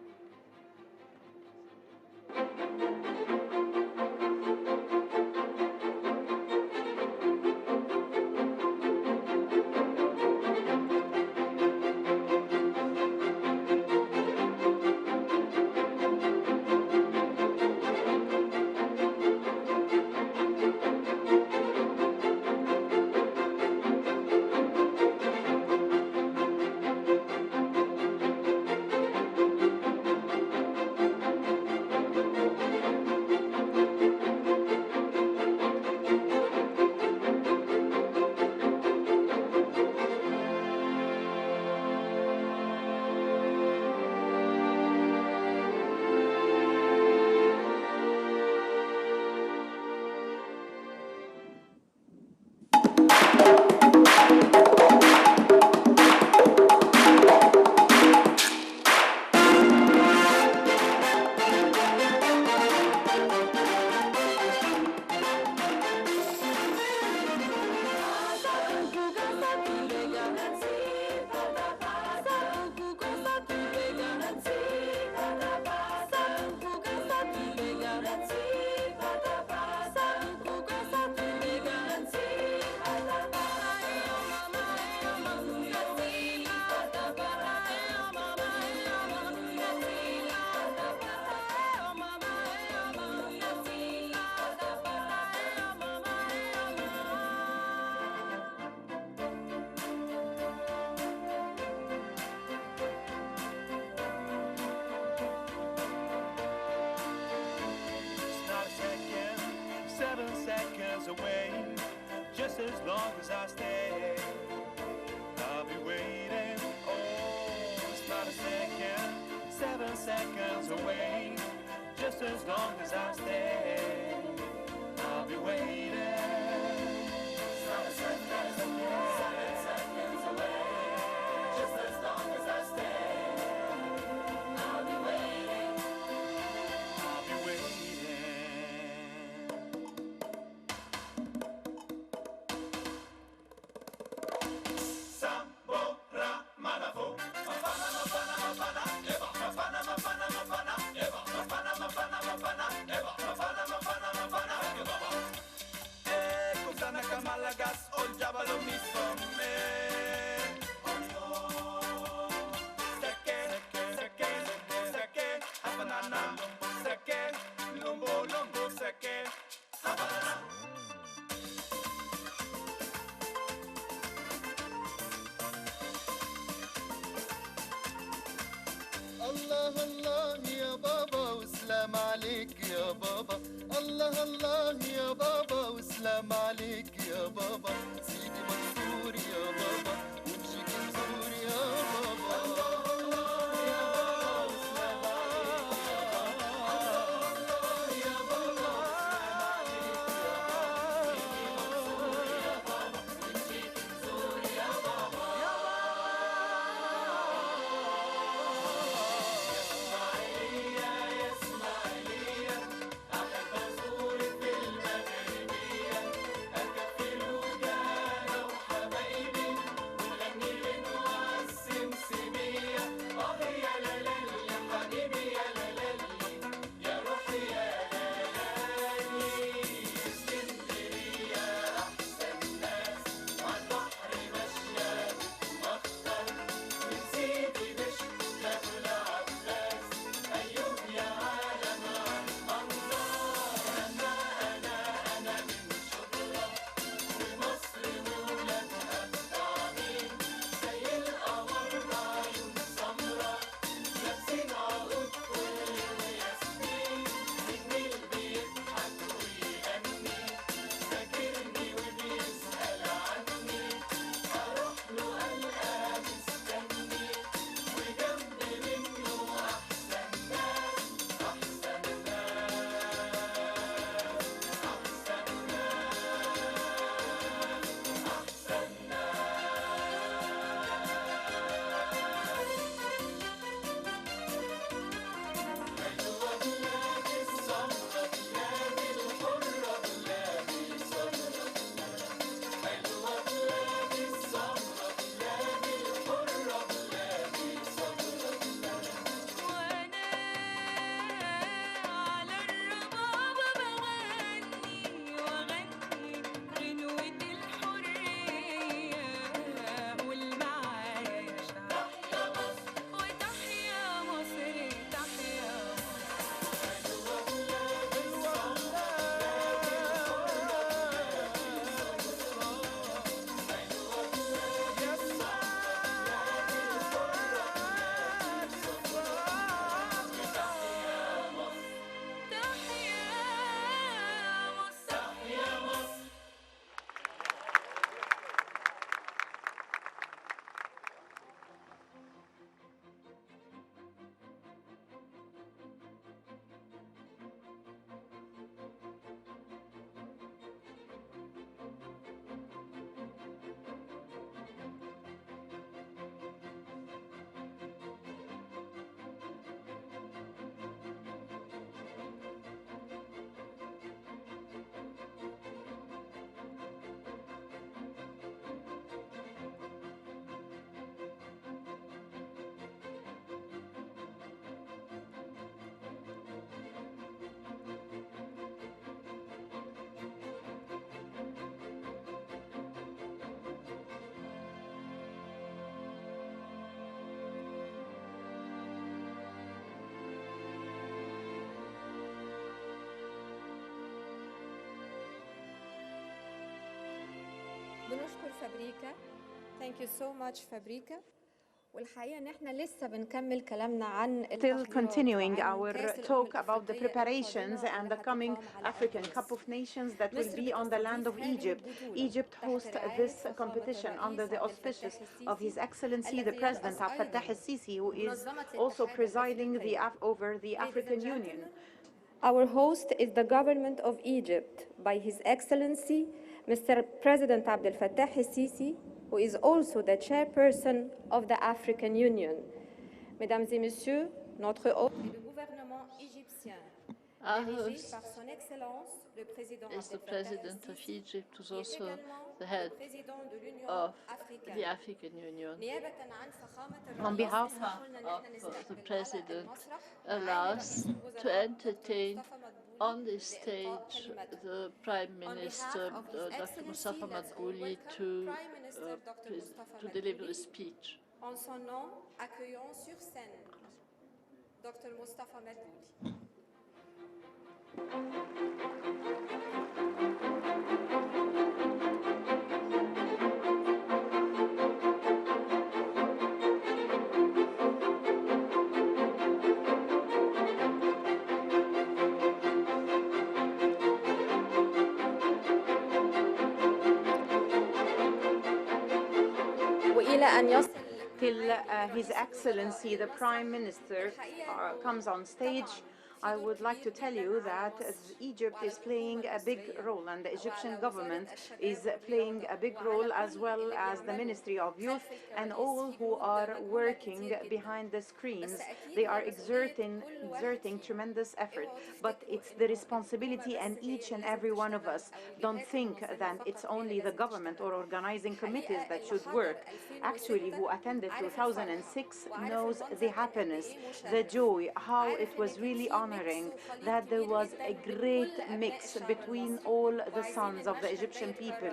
Away, just as long as I stay, I'll be waiting. Oh, it's not a second, 7 seconds away, just as long as I stay, I'll be waiting. It's not a second, 7 seconds away, just as long as I stay, I'll be waiting. I'll be waiting. الله الله يا بابا وسلام عليك يا بابا الله الله يا بابا وسلام عليك يا بابا سيدي منصور يا بابا ومشيك نزور يا بابا الله الله يا بابا وسلام عليك يا بابا الله يا بابا وسلام بنشكر فابريكا. Thank you so much فابريكا. والحقيقة إن إحنا لسه بنكمل كلامنا عن Still continuing our talk about the preparations and the coming African Cup of Nations that will be on the land of Egypt. Egypt hosts this competition under the auspices of His Excellency the President Abdel Fattah el-Sisi, who is also presiding over the African Union. Our host is the government of Egypt by His Excellency Mr. President Abdel Fattah el-Sisi, who is also the chairperson of the African Union. Mesdames et messieurs, notre hôte est le gouvernement égyptien, dirigé par son Excellence le président is the Abdel Fattah president of el-Sisi, Egypt, who's qui est also également the le head président de l'Union of africaine. the African Union. نيابة عن فخامة On الرئيس behalf اسمحوا لنا إن of إحنا the نستقبل president على المسرح allow معالي us رئيس to الوزراء دكتور entertain مصطفى مدبولي on this لإلقاء stage كلمته. the Prime On Minister, behalf of His Dr. Excellency, Mustafa let's all Madbouli, welcome Prime Minister Dr. Mustafa to deliver a Madbouli. speech. En son nom, accueillons sur scène Dr. Mustafa Madbouli. وإلى أن يصل Till His Excellency the Prime Minister comes on stage, I would like to tell you that Egypt is playing a big role, and the Egyptian government is playing a big role, as well as the Ministry of Youth and all who are working behind the screens. They are exerting tremendous effort, but it's the responsibility and each and every one of us. Don't think that it's only the government or organizing committees that should work. Actually, who attended 2006 knows the happiness, the joy, how it was really honoring that there was a great mix between all the sons of the Egyptian people.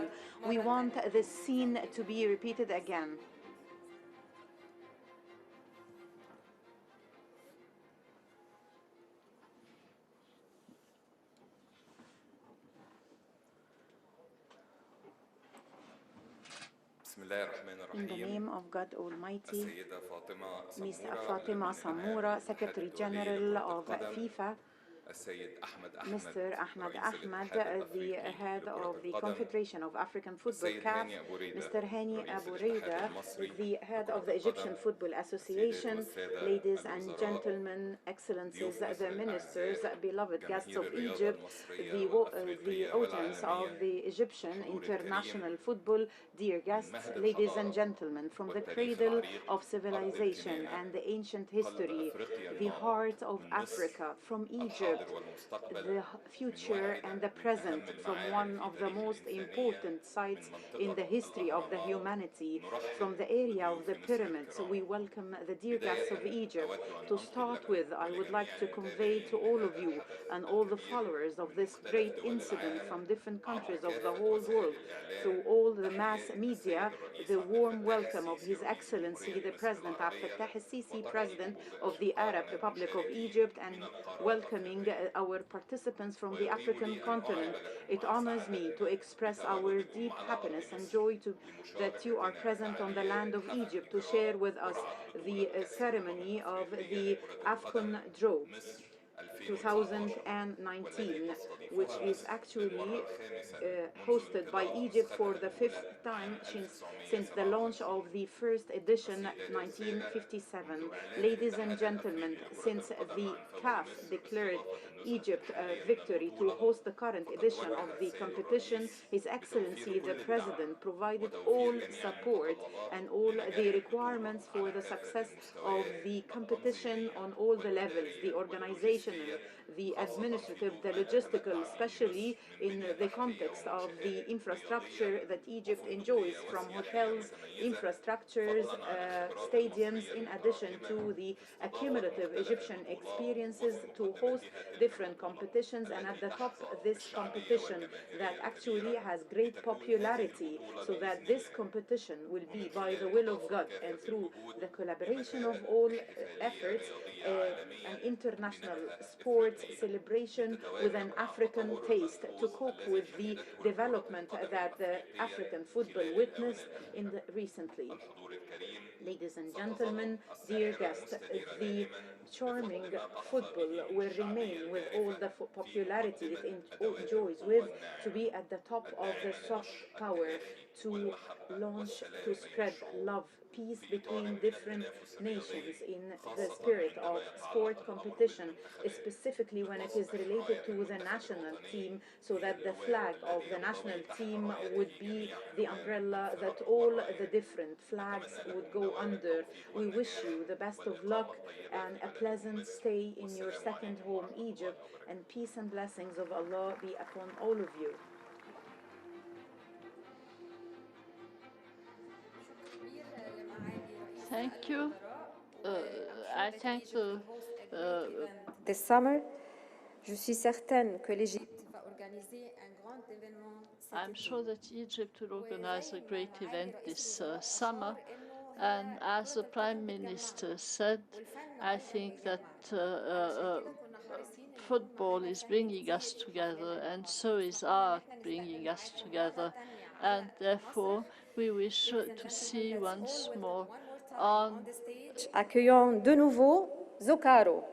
We want this scene to be repeated again. In the name of God Almighty, Ms. Fatima Samura, Secretary General of FIFA, Mr. Ahmed Ahmed, the head of the Confederation of African Football, CAF, Mr. Hani Abu Reida, the head of the Egyptian Football Association, ladies and gentlemen, excellencies, the ministers, beloved guests of Egypt, the audience of the Egyptian international football, dear guests, ladies and gentlemen, from the cradle of civilization and the ancient history, the heart of Africa, from Egypt, the future and the present, from one of the most important sites in the history of the humanity, from the area of the pyramids. We welcome the dear guests of Egypt. To start with, I would like to convey to all of you and all the followers of this great incident from different countries of the whole world, through all the mass media, the warm welcome of His Excellency the President Abdel Fattah el-Sisi, President of the Arab Republic of Egypt, and welcoming our participants from the African continent. It honors me to express our deep happiness and joy that you are present on the land of Egypt to share with us the ceremony of the AFCON draw 2019, which is actually hosted by Egypt for the fifth time since the launch of the first edition 1957. Ladies and gentlemen, since the CAF declared Egypt victory to host the current edition of the competition, His Excellency the President provided all support and all the requirements for the success of the competition on all the levels, the organizational, the administrative, the logistical, especially in the context of the infrastructure that Egypt enjoys, from hotels, infrastructures, stadiums, in addition to the accumulative Egyptian experiences to host different competitions, and at the top this competition that actually has great popularity, so that this competition will be, by the will of God and through the collaboration of all efforts, an international sport its celebration with an African taste to cope with the development that the African football witnessed recently. Ladies and gentlemen, dear guests, the charming football will remain with all the popularity it enjoys with, to be at the top of the soft power, to launch, to spread love, peace between different nations in the spirit of sport competition, specifically when it is related to the national team, so that the flag of the national team would be the umbrella that all the different flags would go under. We wish you the best of luck and a pleasant stay in your second home, Egypt, and peace and blessings of Allah be upon all of you. Thank you. I thank the This summer, je suis certaine que l'Égypte va organiser un grand événement cet I'm été. sure that Egypt will organize a great event this summer. And as the Prime Minister said, I think that football is bringing us together, and so is art bringing us together. And therefore, we wish to see once more on the stage. Accueillons de nouveau Zocaro.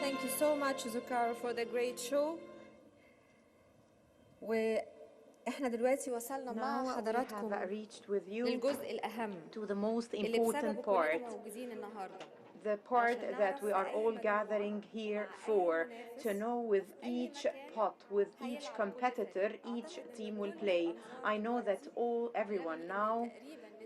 Thank you so much, Zukar, for the great show. وإحنا دلوقتي وصلنا مع Now we حضراتكم have reached with you للجزء الأهم to the most اللي important بسببه كلنا part, موجودين النهارده. the part that we are all gathering here for, to know with each pot, with each competitor, each team will play. I know that everyone now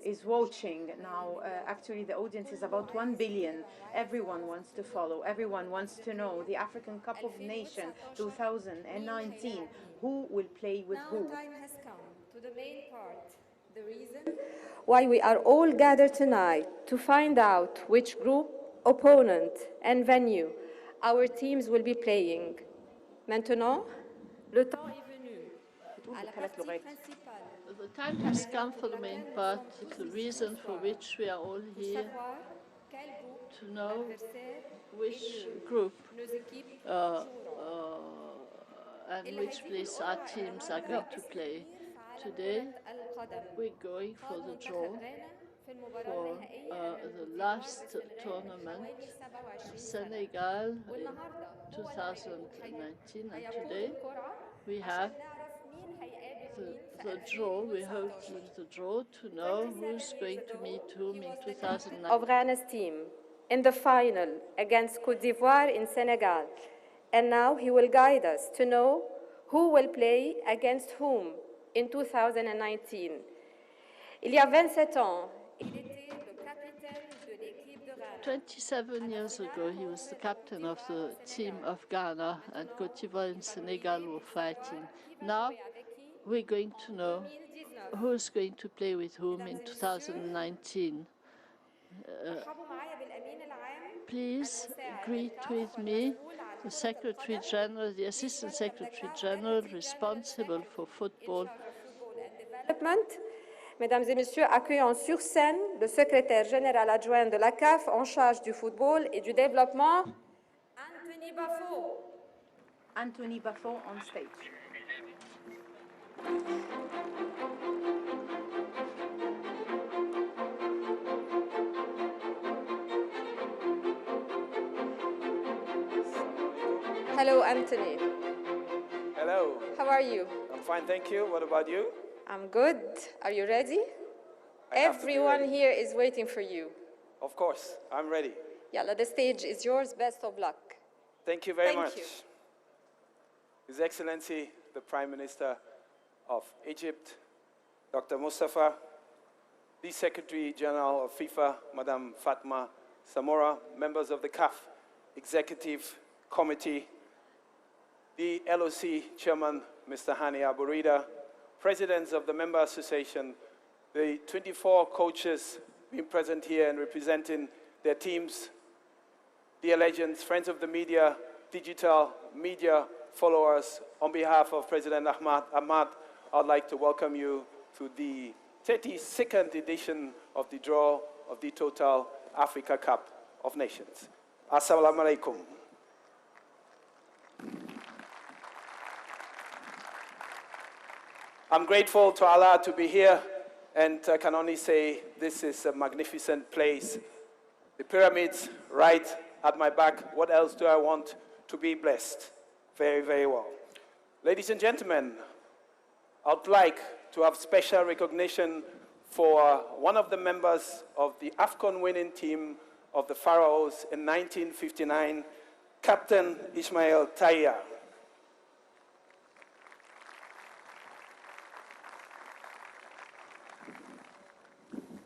is watching now. Actually, the audience is about 1 billion. Everyone wants to follow. Everyone wants to know the African Cup of Nations 2019. Who will play with who? Now time has come to the main part, the reason why we are all gathered tonight to find out which group, opponent, and venue our teams will be playing. Maintenant, le temps est venu. À la partie principale. The time has come for the main part, the reason for which we are all here, to know which group and which place our teams are going to play. Today, we're going for the draw for the last tournament, Senegal in 2019, and today we have the draw. We're holding the draw to know who's going to meet whom in 2019. Of Ghana's team in the final against Côte d'Ivoire in Senegal. And now he will guide us to know who will play against whom in 2019. Il y a 27 ans, il était le capitaine de l'équipe de Ghana. 27 years ago, he was the captain of the team of Ghana, and Côte d'Ivoire and Senegal were fighting. Now, we're going to know who's going to play with whom in 2019. Please greet with me the Secretary General, the Assistant Secretary General responsible for football. Development. Mesdames et messieurs, accueillons sur scène le secrétaire général adjoint de la CAF en charge du football et du développement, Anthony Bafo. Anthony Bafo on stage. Hello, Anthony. Hello. How are you? I'm fine, thank you. What about you? I'm good. Are you ready? Everyone here is waiting for you. Of course, I'm ready. Yalla, the stage is yours. Best of luck. Thank you very much. Thank you. His Excellency, the Prime Minister of Egypt, Dr. Mustafa, the Secretary General of FIFA, Madam Fatma Samora, members of the CAF Executive Committee, the LOC Chairman, Mr. Hani Aburida, presidents of the member association, the 24 coaches being present here and representing their teams, dear legends, friends of the media, digital media followers, on behalf of President Ahmad, I'd like to welcome you to the 32nd edition of the draw of the Total Africa Cup of Nations. Assalamu alaikum. I'm grateful to Allah to be here, and I can only say this is a magnificent place. The pyramids right at my back. What else do I want? To be blessed. Very, very well. Ladies and gentlemen, I'd like to have special recognition for one of the members of the AFCON winning team of the Pharaohs in 1959, Captain Ismail Taya.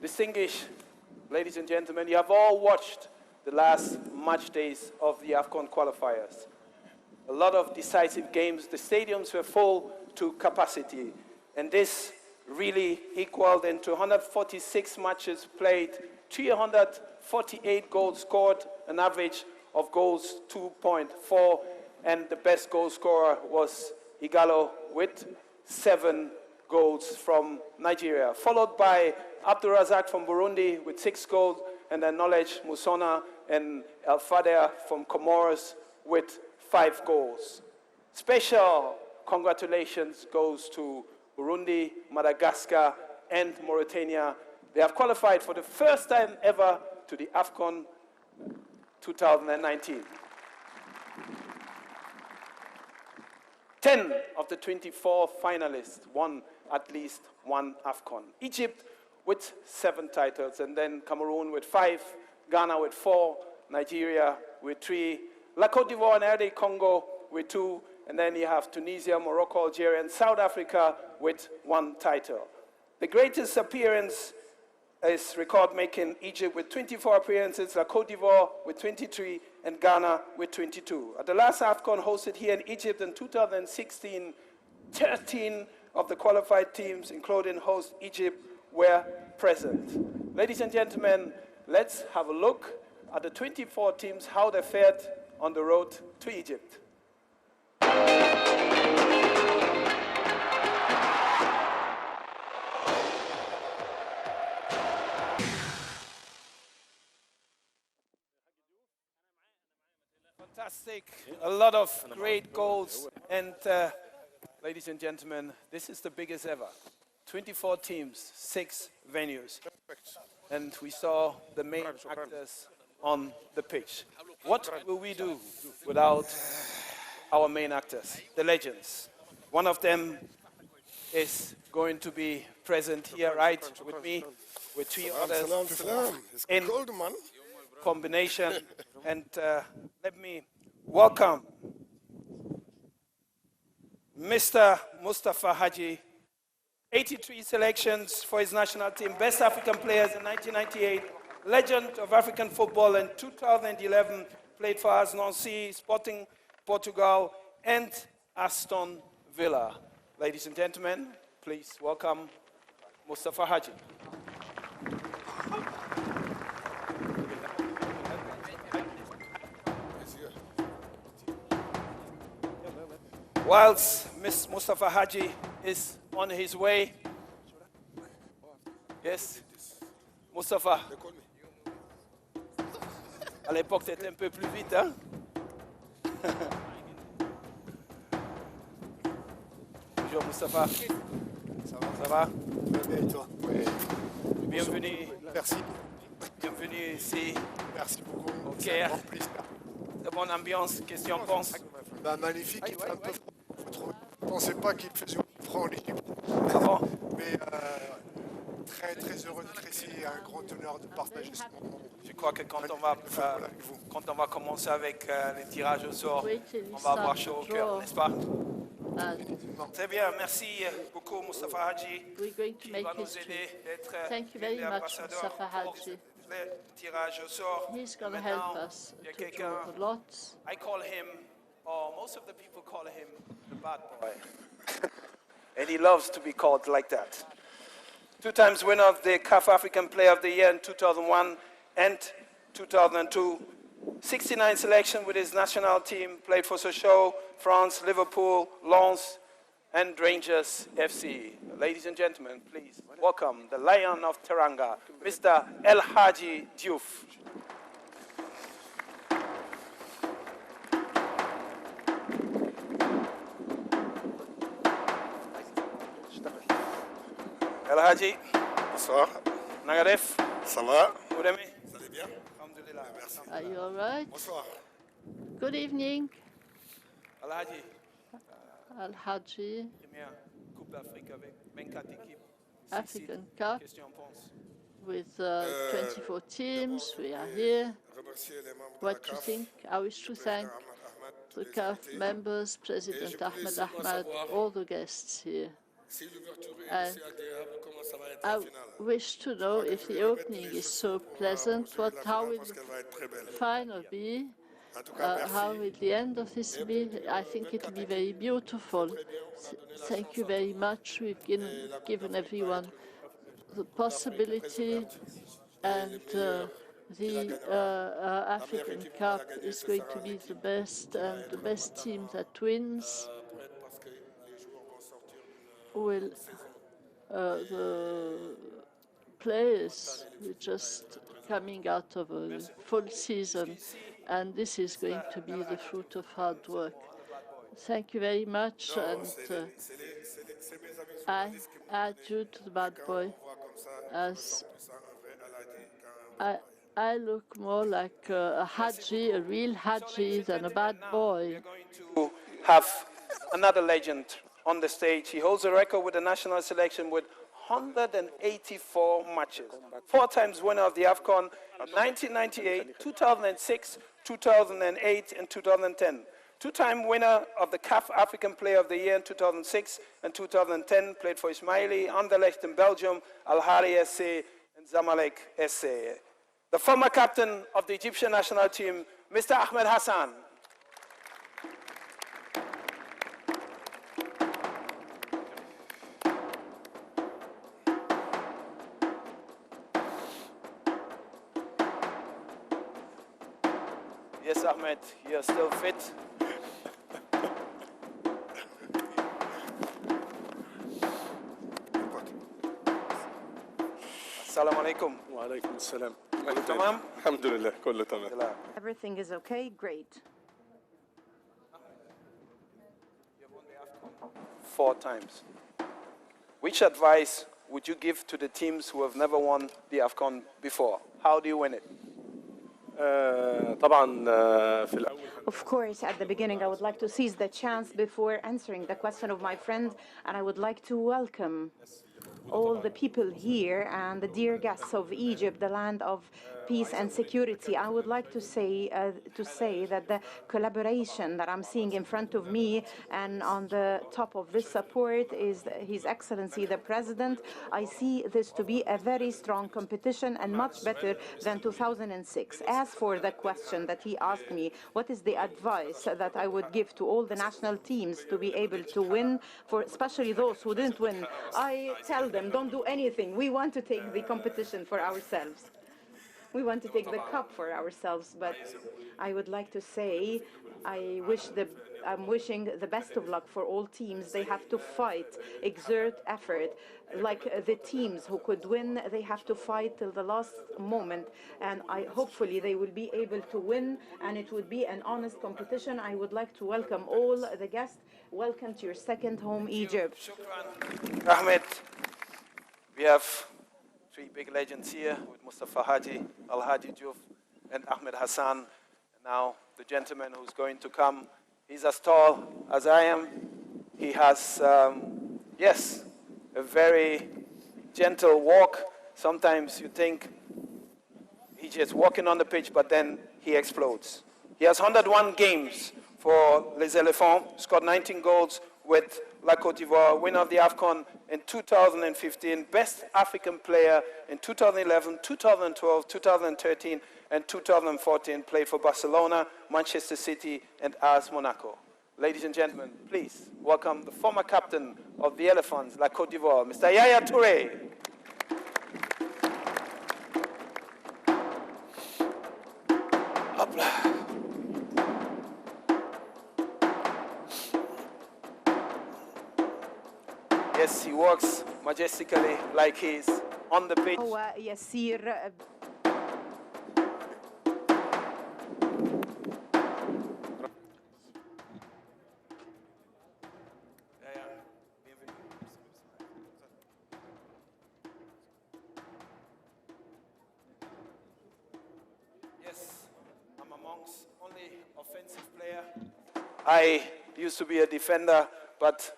Distinguished ladies and gentlemen, you have all watched the last match days of the AFCON qualifiers. A lot of decisive games. The stadiums were full to capacity, and this really equaled into 146 matches played, 348 goals scored, an average of goals 2.4, and the best goal scorer was Igalo with 7 goals from Nigeria, followed by Abdurazak from Burundi with 6 goals, and then Knowledge Musona and El Fadea from Comoros with 5 goals. Special congratulations goes to Burundi, Madagascar, and Mauritania. They have qualified for the first time ever to the AFCON 2019. 10 of the 24 finalists won at least one AFCON. Egypt with 7 titles, and then Cameroon with 5, Ghana with 4, Nigeria with 3, La Côte d'Ivoire and RD Congo with 2, and then you have Tunisia, Morocco, Algeria, and South Africa with 1 title. The greatest appearance is record-making Egypt with 24 appearances, La Côte d'Ivoire with 23, and Ghana with 22. At the last AFCON hosted here in Egypt in 2016, 13 of the qualified teams, including host Egypt, were present. Ladies and gentlemen, let's have a look at the 24 teams, how they fared on the road to Egypt. Fantastic, a lot of great goals, and ladies and gentlemen, this is the biggest ever. 24 teams, 6 venues, and we saw the main actors on the pitch. What will we do without our main actors, the legends? One of them is going to be present here right with me, with 3 others in combination. And let me welcome Mr. Mustafa Haji, 83 selections for his national team, best African players in 1998, legend of African football in 2011, played for us Nancy, Sporting Portugal, and Aston Villa. Ladies and gentlemen, please welcome Mustafa Haji. Whilst Ms. Mustafa Haji is on his way, yes, Mustafa, à l'époque c'était un peu plus vite, hein? Bonjour Mustafa. Ça va? Bien et toi? Oui. Bienvenue. Merci. Bienvenue ici. Merci beaucoup. Ok. C'est un grand plaisir. De bonne ambiance, qu'est-ce que tu en penses? Bah, magnifique, il fait un peu froid. Je ne pensais pas qu'il faisait froid en Égypte. Ah bon? Mais très très heureux d'être ici et un grand honneur de partager ce moment. Je crois que quand on va commencer avec les tirages au sort, on va avoir chaud au cœur, n'est-ce pas? Très bien, merci beaucoup Mustafa Haji, qui va nous aider d'être l'ambassadeur pour le tirage au sort. Maintenant, il y a quelqu'un, I call him, or most of the people call him the bad boy. And he loves to be called like that. 2 times winner of the CAF African Player of the Year in 2001 and 2002. 69 selection with his national team, played for Sochaux, France, Liverpool, Lens, and Rangers FC. Ladies and gentlemen, please welcome the Lion of Teranga, Mr. El Hadji Diouf. El Hadji. Bonsoir. Nagadef. Ça va? Vous aimez? Vous allez bien? Alhamdulillah. Merci. Are you all right? Bonsoir. Good evening. El Hadji. Al Hadji, Première Coupe d'Afrique avec 24 équipes. African Cup Qu'est-ce que tu en penses? with 24 teams. We are here. What do you think? I wish to thank the CAF members, President Ahmed, all the guests here. And I wish to know if the opening is so pleasant, how will the final be? How will the end of this be? I think it will be very beautiful. Thank you very much. We've given everyone the possibility, and the African Cup is going to be the best, and the best team that wins will the players who just coming out of a full season, and this is going to be the fruit of hard work. Thank you very much, and I add you to the bad boy, as I look more like a Haji, a real Haji, than a bad boy. To have another legend on the stage. He holds a record with the national selection with 184 matches. 4 times winner of the AFCON, 1998, 2006, 2008, and 2010. 2-time winner of the CAF African Player of the Year in 2006 and 2010, played for Ismaili, Anderlecht in Belgium, Al Ahly SC, and Zamalek SC. The former captain of the Egyptian national team, Mr. Ahmed Hassan. Yes, Ahmed, you're still fit. Assalamu alaikum. Wa alaikum assalam. كله تمام؟ الحمد لله كله تمام. Everything is okay? Great. 4 times. Which advice would you give to the teams who have never won the AFCON before? How do you win it? طبعا في الأول Of course, at the beginning, I would like to seize the chance before answering the question of my friend, and I would like to welcome all the people here and the dear guests of Egypt, the land of peace and security. I would like to say that the collaboration that I'm seeing in front of me and on the top of this support is His Excellency the President. I see this to be a very strong competition and much better than 2006. As for the question that he asked me, what is the advice that I would give to all the national teams to be able to win, for especially those who didn't win? I tell them, don't do anything. We want to take the competition for ourselves. We want to take the cup for ourselves, but I would like to say I'm wishing the best of luck for all teams. They have to fight, exert effort. Like the teams who could win, they have to fight till the last moment, and hopefully they will be able to win, and it would be an honest competition. I would like to welcome all the guests. Welcome to your second home, Egypt. Ahmed, we have 3 big legends here with Mustafa Haji, Al Haji Diouf, and Ahmed Hassan. And now the gentleman who's going to come, he's as tall as I am. He has, yes, a very gentle walk. Sometimes you think he's just walking on the pitch, but then he explodes. He has 101 games for Les Elephants, scored 19 goals with La Côte d'Ivoire, winner of the AFCON in 2015, best African player in 2011, 2012, 2013, and 2014, played for Barcelona, Manchester City, and AS Monaco. Ladies and gentlemen, please welcome the former captain of the Elephants, La Côte d'Ivoire, Mr. Yaya Touré. Yes, he walks majestically like he's on the pitch. يسير Yes, I'm amongst only offensive player. I used to be a defender, but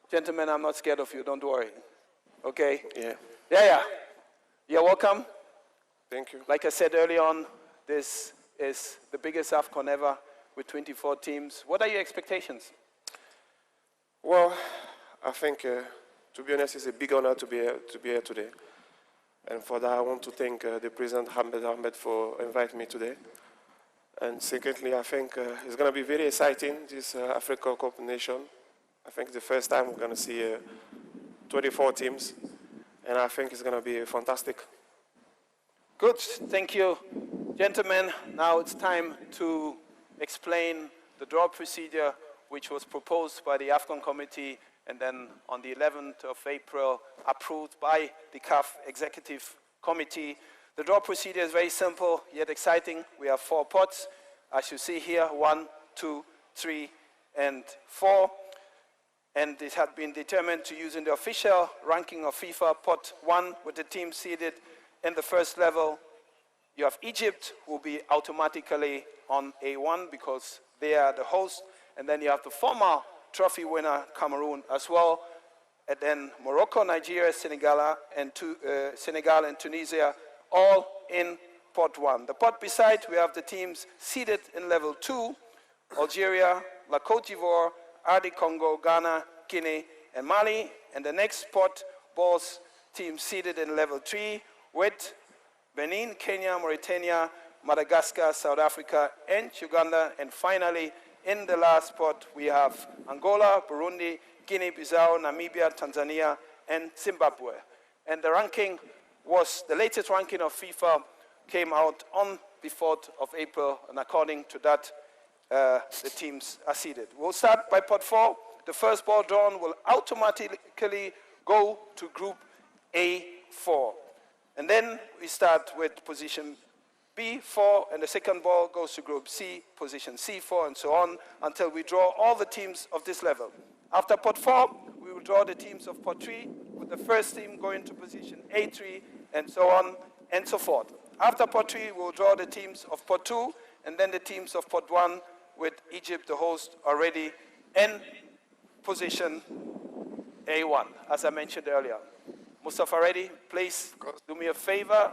gentlemen, I'm not scared of you, don't worry. Okay? Yeah. Yeah. You're welcome. Thank you. Like I said early on, this is the biggest AFCON ever with 24 teams. What are your expectations? Well, I think, to be honest, it's a big honor to be here today. And for that, I want to thank the President Ahmed for inviting me today. And secondly, I think it's going to be very exciting, this Africa Cup nation. I think it's the first time we're going to see 24 teams, and I think it's going to be fantastic. Good, thank you. Gentlemen, now it's time to explain the draw procedure which was proposed by the AFCON committee and then on the 11th of April approved by the CAF executive committee. The draw procedure is very simple yet exciting. We have 4 pots, as you see here, 1, 2, 3, and 4. And it had been determined to use in the official ranking of FIFA pot 1 with the team seeded in the first level. You have Egypt, who will be automatically on A1 because they are the host. And then you have the former trophy winner Cameroon as well. And then Morocco, Nigeria, Senegal, and Tunisia, all in pot 1. The pot beside, we have the teams seeded in level 2, Algeria, La Côte d'Ivoire, RD Congo, Ghana, Guinea, and Mali. And the next pot balls teams seeded in level 3 with Benin, Kenya, Mauritania, Madagascar, South Africa, and Uganda. And finally, in the last pot, we have Angola, Burundi, Guinea-Bissau, Namibia, Tanzania, and Zimbabwe. And the ranking was, the latest ranking of FIFA came out on the 4th of April, and according to that, the teams are seeded. We'll start by pot 4. The first ball drawn will automatically go to Group A4. And then we start with position B4, and the second ball goes to Group C, position C4, and so on, until we draw all the teams of this level. After pot 4, we will draw the teams of pot 3, with the first team going to position A3, and so on and so forth. After pot 3, we will draw the teams of pot 2, and then the teams of pot 1, with Egypt, the host, already in position A1, as I mentioned earlier. Mustafa, ready? Please do me a favor.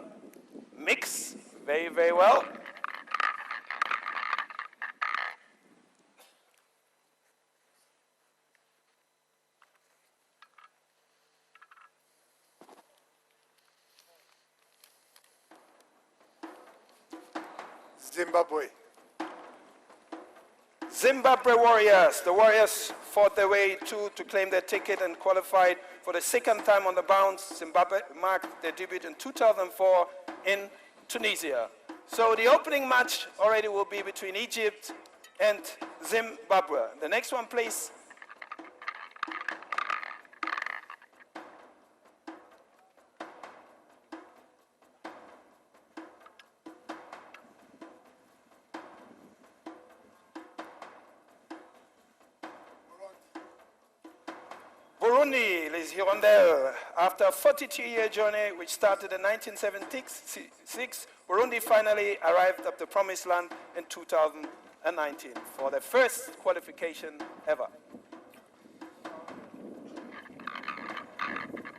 Mix very, very well. Zimbabwe. Zimbabwe Warriors. The Warriors fought their way to claim their ticket and qualified for the second time on the bounce. Zimbabwe marked their debut in 2004 in Tunisia. So the opening match already will be between Egypt and Zimbabwe. The next one, please. Burundi, les Hirondelles. After a 42-year journey, which started in 1976, Burundi finally arrived at the promised land in 2019 for their first qualification ever.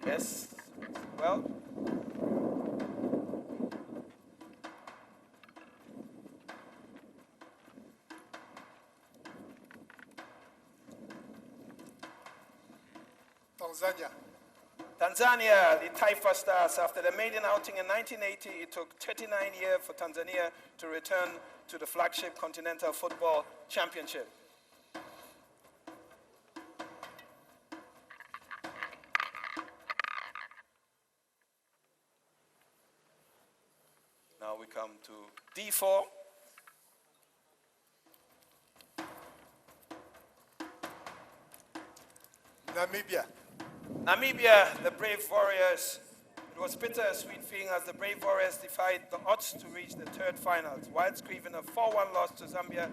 Yes, well. Tanzania, the Taifa Stars. After the maiden outing in 1980, it took 39 years for Tanzania to return to the flagship Continental Football Championship. Now we come to D4. Namibia, the Brave Warriors. It was bittersweet feeling as the Brave Warriors defied the odds to reach the third finals, while scriving a 4-1 loss to Zambia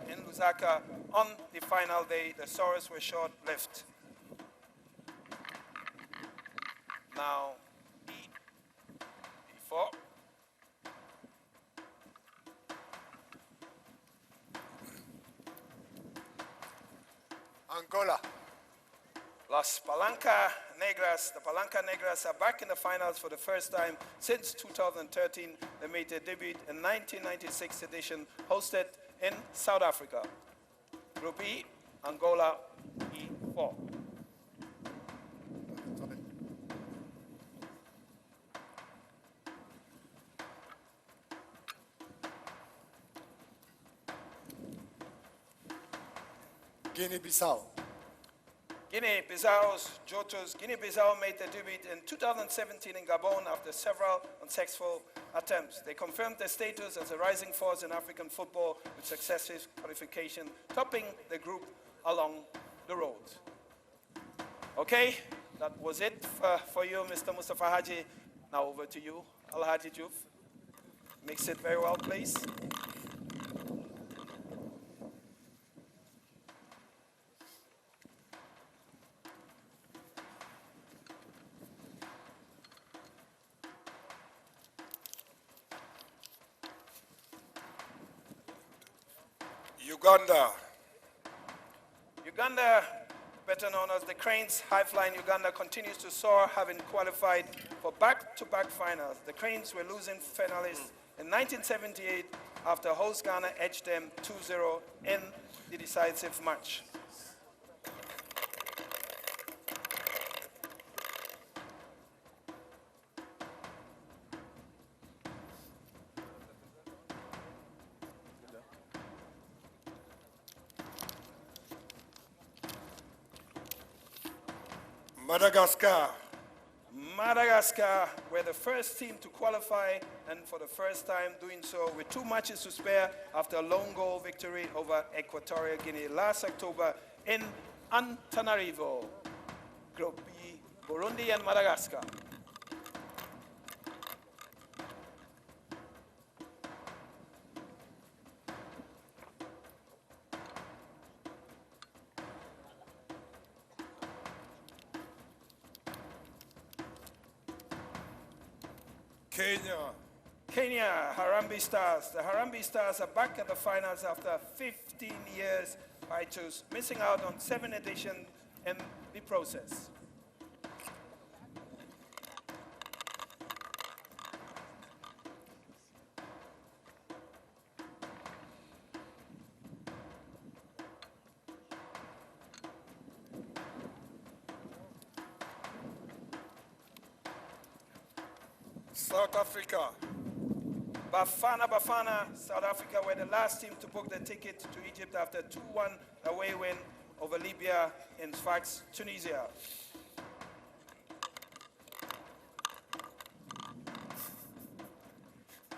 in Lusaka. On the final day, the sorrows were short-lived. Now, E4. Angola. Las Palanca Negras. The Palanca Negras are back in the finals for the first time since 2013. They made their debut in 1996 edition, hosted in South Africa. Group E, Angola, E4. Guinea-Bissau. Guinea-Bissau's Jotos. Guinea-Bissau made their debut in 2017 in Gabon after several unsuccessful attempts. They confirmed their status as a rising force in African football with successive qualification, topping the group along the road. Okay, that was it for you, Mr. Mustafa Haji. Now over to you, Al-Haji Juf. Mix it very well, please. Uganda, better known as the Cranes, high-flying Uganda continues to soar, having qualified for back-to-back finals. The Cranes were losing finalists in 1978 after host Ghana edged them 2-0 in the decisive match. Madagascar. Madagascar were the first team to qualify, and for the first time doing so with 2 matches to spare after a lone goal victory over Equatorial Guinea last October in Antananarivo. Group B, Burundi and Madagascar. Kenya, Harambee Stars. The Harambee Stars are back at the finals after 15 years hiatus, missing out on 7 editions in the process. South Africa. Bafana, South Africa were the last team to book the ticket to Egypt after a 2-1 away win over Libya in Sfax, Tunisia.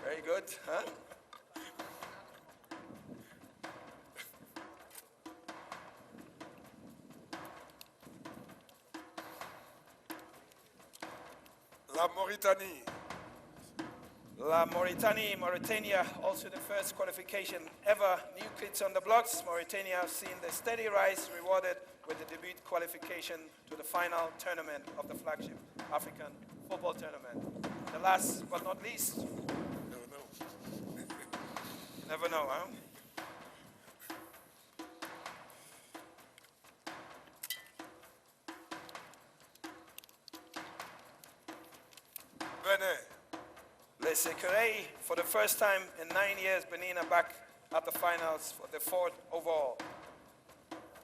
Very good, huh? La Mauritanie. Mauritania, also the first qualification ever. New kids on the blocks. Mauritania have seen the steady rise, rewarded with the debut qualification to the final tournament of the flagship African football tournament. The last but not least. Never know. Never know, huh? Benin. Les Écureuils, for the first time in 9 years, Benin are back at the finals for the 4th overall.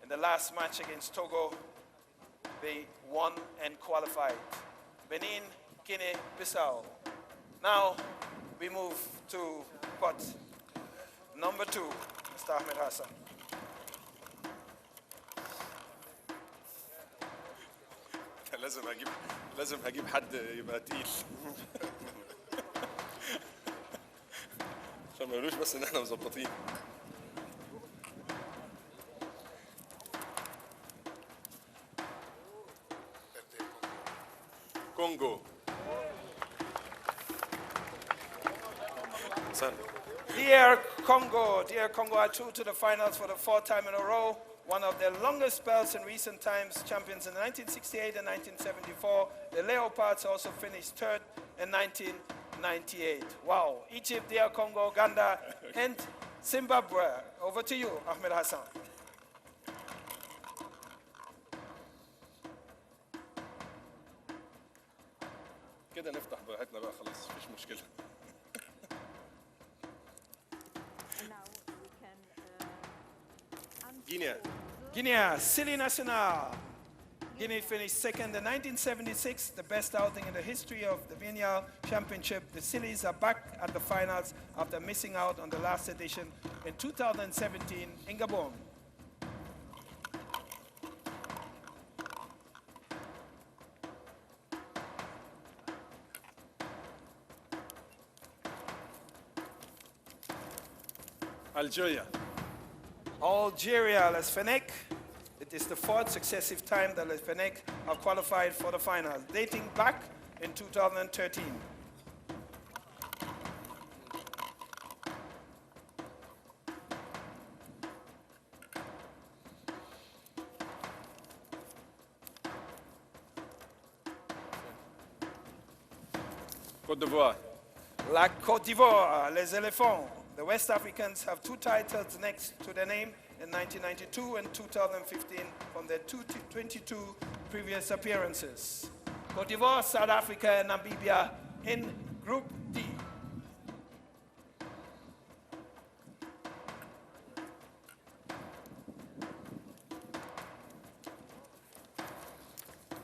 In the last match against Togo, they won and qualified. Benin, Guinea-Bissau. Now we move to pot number 2, Mr. Ahmed Hassan. لازم هجيب حد يبقى تقيل عشان ما يقولوش بس ان احنا مظبطين. كونغو. Dear Congo are through to the finals for the 4th time in a row. One of their longest spells in recent times, champions in 1968 and 1974. The Leopards also finished 3rd in 1998. Wow. Egypt, DR Congo, Uganda, and Zimbabwe. Over to you, Ahmed Hassan. كده نفتح براحتنا بقى خلاص مفيش مشكلة. Guinea, Silly National. Guinea finished 2nd in 1976, the best outing in the history of the Biennial Championship. The Sillies are back at the finals after missing out on the last edition in 2017 in Gabon. Algeria, Les Fenech. It is the 4th successive time that Les Fenech have qualified for the finals, dating back in 2013. Côte d'Ivoire. La Côte d'Ivoire, les éléphants. The West Africans have 2 titles next to their name in 1992 and 2015 from their 22 previous appearances. Cote d'Ivoire, South Africa, and Namibia in Group D.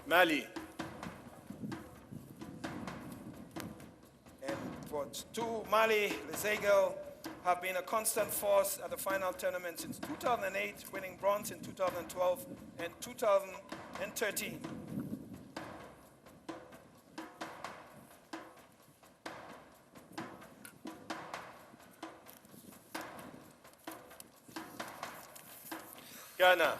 Mali. And for Mali, Les Aigles have been a constant force at the final tournament since 2008, winning bronze in 2012 and 2013. Ghana.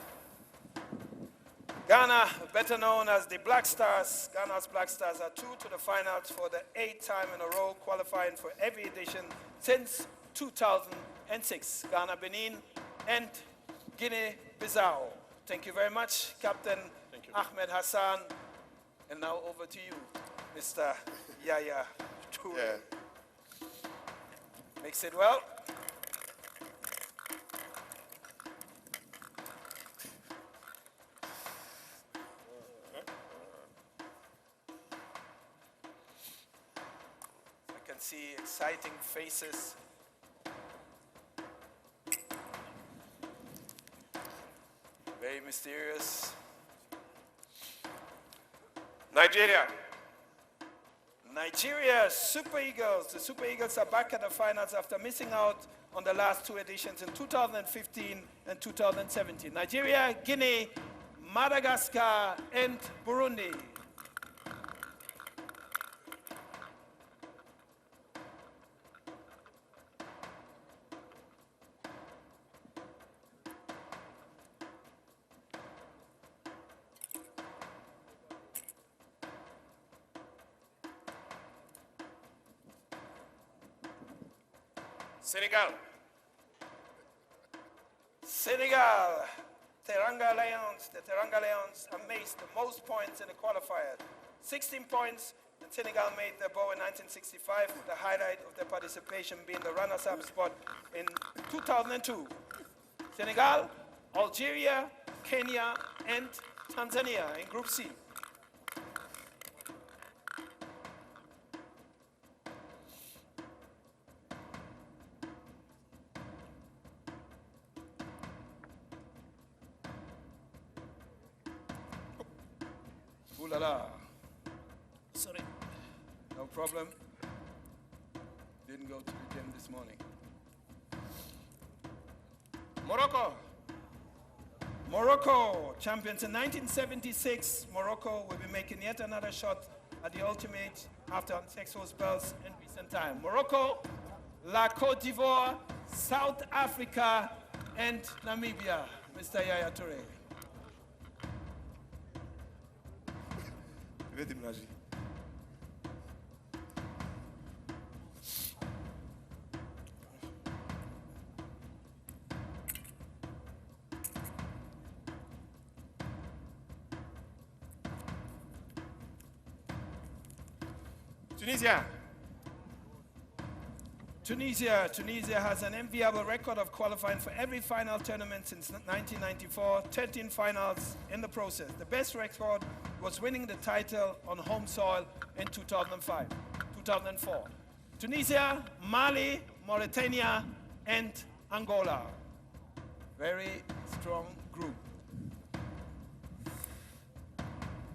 Ghana, better known as the Black Stars. Ghana's Black Stars are 2 to the finals for the 8th time in a row, qualifying for every edition since 2006. Ghana, Benin, and Guinea-Bissau. Thank you very much, Captain Ahmed Hassan. And now over to you, Mr. Yaya Toure. Yeah. Mix it well. I can see exciting faces. Very mysterious. Nigeria. Nigeria, Super Eagles. The Super Eagles are back at the finals after missing out on the last 2 editions in 2015 and 2017. Nigeria, Guinea, Madagascar, and Burundi. Senegal. Senegal, Teranga Lions. The Teranga Lions amazed the most points in the qualifiers. 16 points, and Senegal made their bow in 1965, with the highlight of their participation being the runners-up spot in 2002. Senegal, Algeria, Kenya, and Tanzania in Group C. Ooh la la. Sorry. No problem. Didn't go to the gym this morning. Morocco. Morocco, champions in 1976. Morocco will be making yet another shot at the ultimate after unsuccessful spells in recent time. Morocco, La Côte d'Ivoire, South Africa, and Namibia. Mr. Yaya Toure. Je vais déménager. Tunisia. Tunisia has an enviable record of qualifying for every final tournament since 1994, 13 finals in the process. The best record was winning the title on home soil in 2004. Tunisia, Mali, Mauritania, and Angola. Very strong group.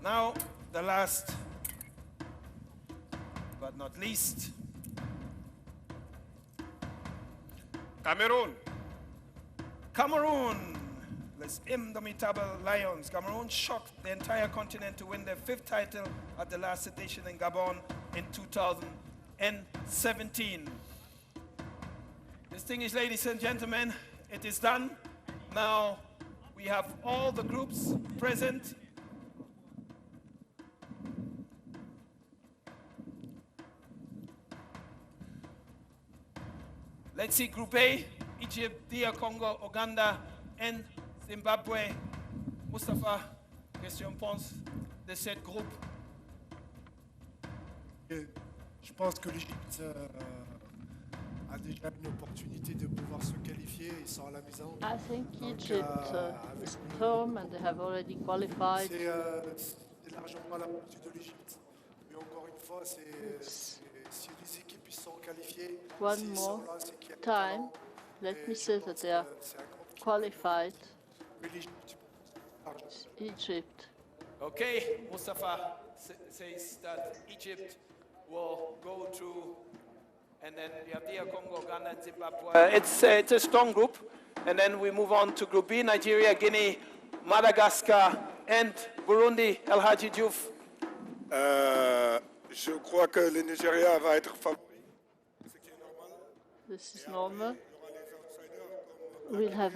Now, the last but not least, Cameroon. Cameroon, les indomitable Lions. Cameroon shocked the entire continent to win their 5th title at the last edition in Gabon in 2017. Distinguished ladies and gentlemen, it is done. Now we have all the groups present. Let's see Group A, Egypt, DR Congo, Uganda, and Zimbabwe. Mustafa, question-réponse de cette groupe. Je pense que l'Égypte a a déjà une opportunité de pouvoir se qualifier. Ils sont à la maison. I think Donc, Egypt avec is at home and they have already qualified. c'est largement la partie de l'Égypte. Mais encore une fois, si les équipes sont qualifiées, One s'ils more sont là, c'est qu'il y a du time. talent. Let me say that they are qualified. Egypt. Okay, Mustafa says that Egypt will go through, and then you have DR Congo, Ghana, and Zimbabwe. It's a strong group, and then we move on to Group B: Nigeria, Guinea, Madagascar, and Burundi. El Hadji Diouf. Je crois que le Nigeria va être favori. This is normal. We'll have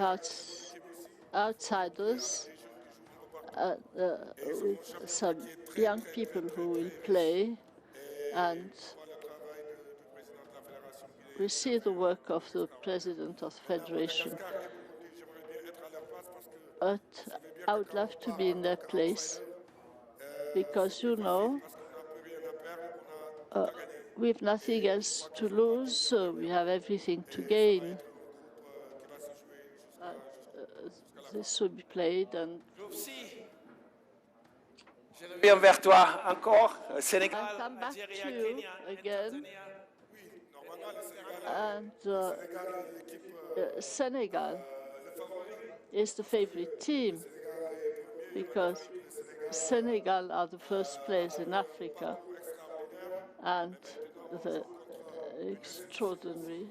outsiders, with some young people who will play, and we see the work of the president of the federation. But I would love to be in their place, because, you know, we have nothing else to lose, so we have everything to gain. This will be played, and Group C. Je reviens vers toi encore. Sénégal, I'll come back Nigeria, to you Kenya, again. And Senegal is the favorite team, because Senegal are the first players in Africa, and the extraordinary.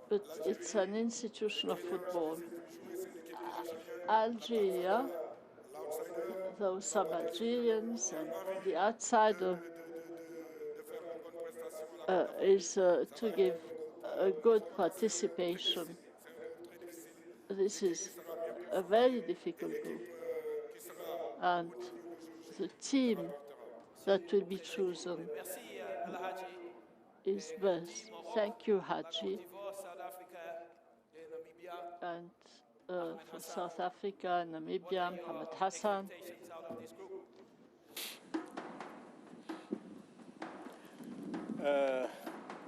But it's an institution of football. Algeria, though some Algerians, and the outsider is to give a good participation. This is a very difficult group, and the team that will be chosen is best. Thank you, Haji. And for South Africa, Namibia, Mohamed Hassan.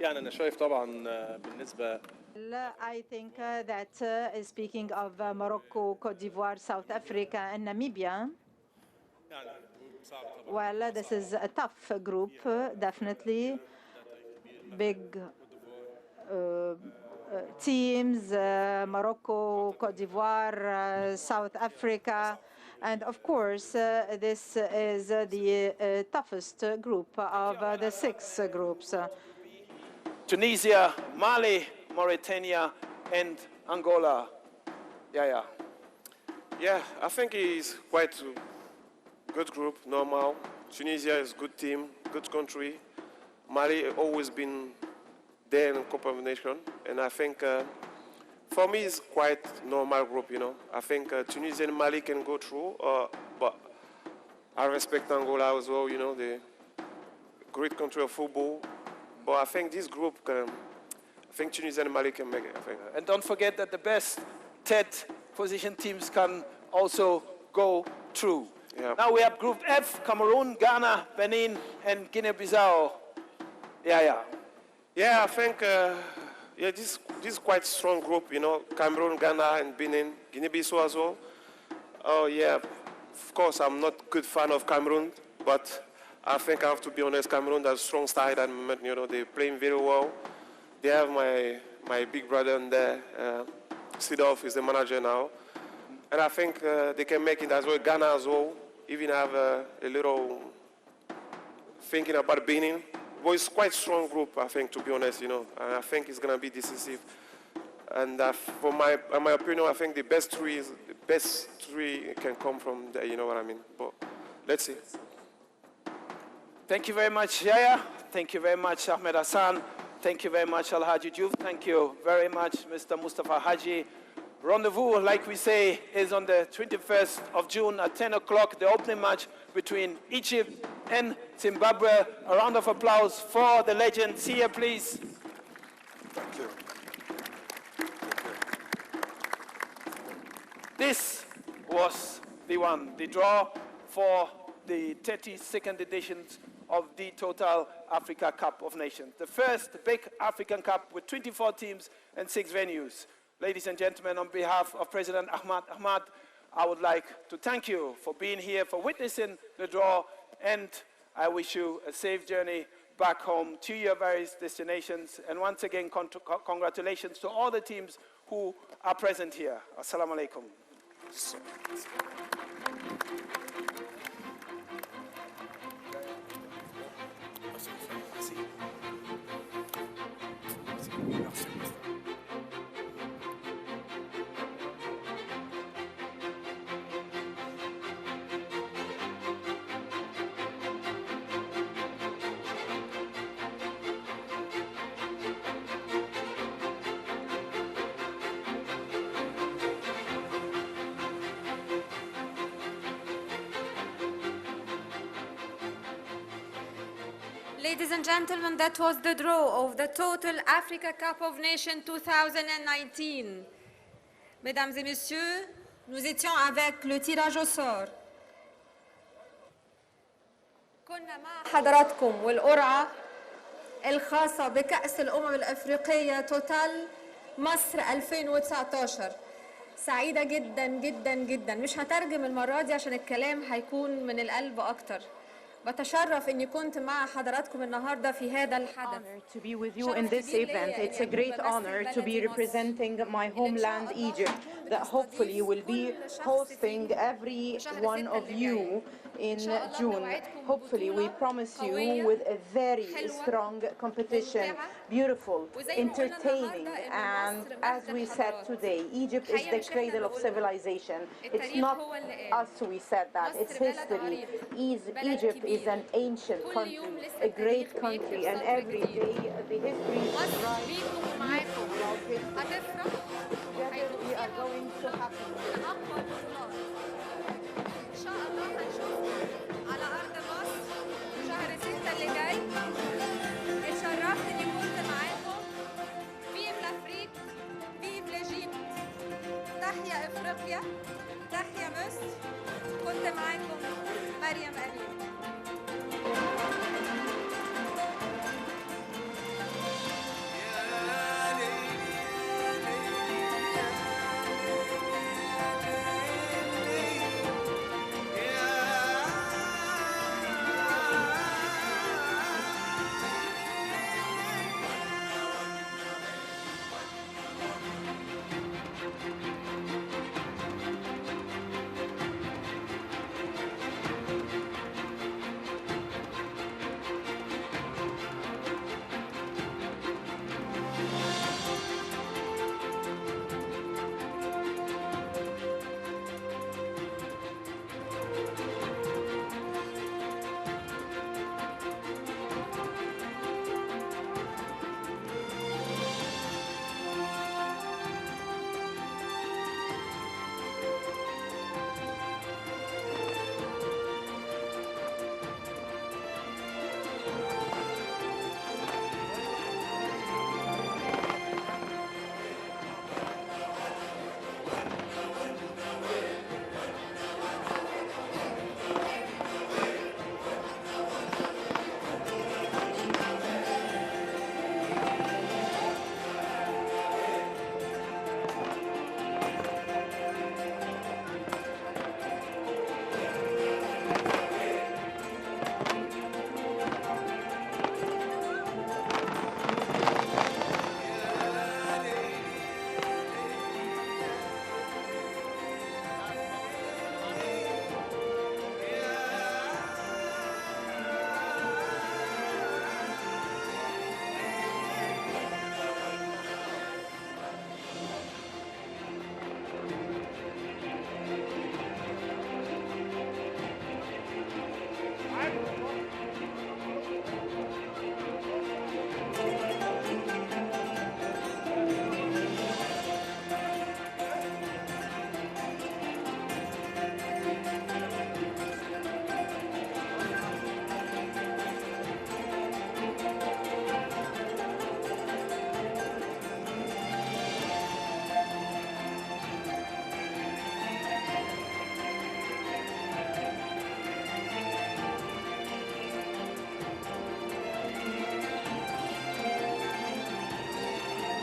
يعني أنا شايف طبعا بالنسبة I think that speaking of Morocco, Cote d'Ivoire, South Africa, and Namibia, well, this is a tough group, definitely. Big teams, Morocco, Cote d'Ivoire, South Africa, and of course, this is the toughest group of the 6 groups. Tunisia, Mali, Mauritania, and Angola. Yeah, I think it's quite a good group, normal. Tunisia is a good team, good country. Mali always been there in Cup of Nations, and I think for me it's quite normal group, you know. I think Tunisia and Mali can go through, but I respect Angola as well, you know, the great country of football. But I think this group can, I think Tunisia and Mali can make it, I think. And don't forget that the best 10th position teams can also go through. Yeah. Now we have Group F: Cameroon, Ghana, Benin, and Guinea-Bissau. Yeah, I think this is quite strong group, you know, Cameroon, Ghana, and Benin, Guinea-Bissau as well. Oh yeah, of course I'm not a good fan of Cameroon, but I think I have to be honest, Cameroon has a strong side and, you know, they're playing very well. They have my big brother in there, Sidolf is the manager now. And I think they can make it as well. Ghana as well, even have a little thinking about Benin. But it's quite a strong group, I think, to be honest, you know. And I think it's going to be decisive. And for my opinion, I think the best three can come from there, you know what I mean. But let's see. Thank you very much, Yaya. Thank you very much, Ahmed Hassan. Thank you very much, Al Hadji Diouf. Thank you very much, Mr. Mustafa Haji. Rendezvous, like we say, is on the 21st of June at 10 o'clock, the opening match between Egypt and Zimbabwe. A round of applause for the legend. See you, please. Thank you. This was the draw for the 32nd edition of the Total Africa Cup of Nations, the first big African Cup with 24 teams and 6 venues. Ladies and gentlemen, on behalf of President Ahmad, I would like to thank you for being here, for witnessing the draw, and I wish you a safe journey back home to your various destinations. And once again, congratulations to all the teams who are present here. Assalamu alaikum. Ladies and gentlemen, that was the draw of the Total Africa Cup of Nations 2019. Mesdames et messieurs, nous étions avec le tirage au sort. كنا مع حضراتكم والقرعة الخاصة بكأس الأمم الأفريقية توتال مصر 2019. سعيدة جدا جدا جدا. مش هترجم المرة دي عشان الكلام هيكون من القلب أكتر. بتشرف اني كنت مع حضراتكم النهارده في هذا الحدث. To be with you in this event. It's a great honor to be representing my homeland Egypt, that hopefully will be hosting every one of you in June. Hopefully we promise you with a very strong competition, beautiful, entertaining, and as we said today, Egypt is the cradle of civilization. It's not us we said that, it's history. Egypt is an ancient country, a great country, and every day the history is rising. Together we are going to happen. إن شاء الله هنشوفكم على أرض مصر شهر 6 اللي جاي. اتشرفت إني كنت معاكم. فيف لأفريق، فيف لإيجيبت. تحيا إفريقيا، تحيا مصر. كنت معاكم مريم أمين.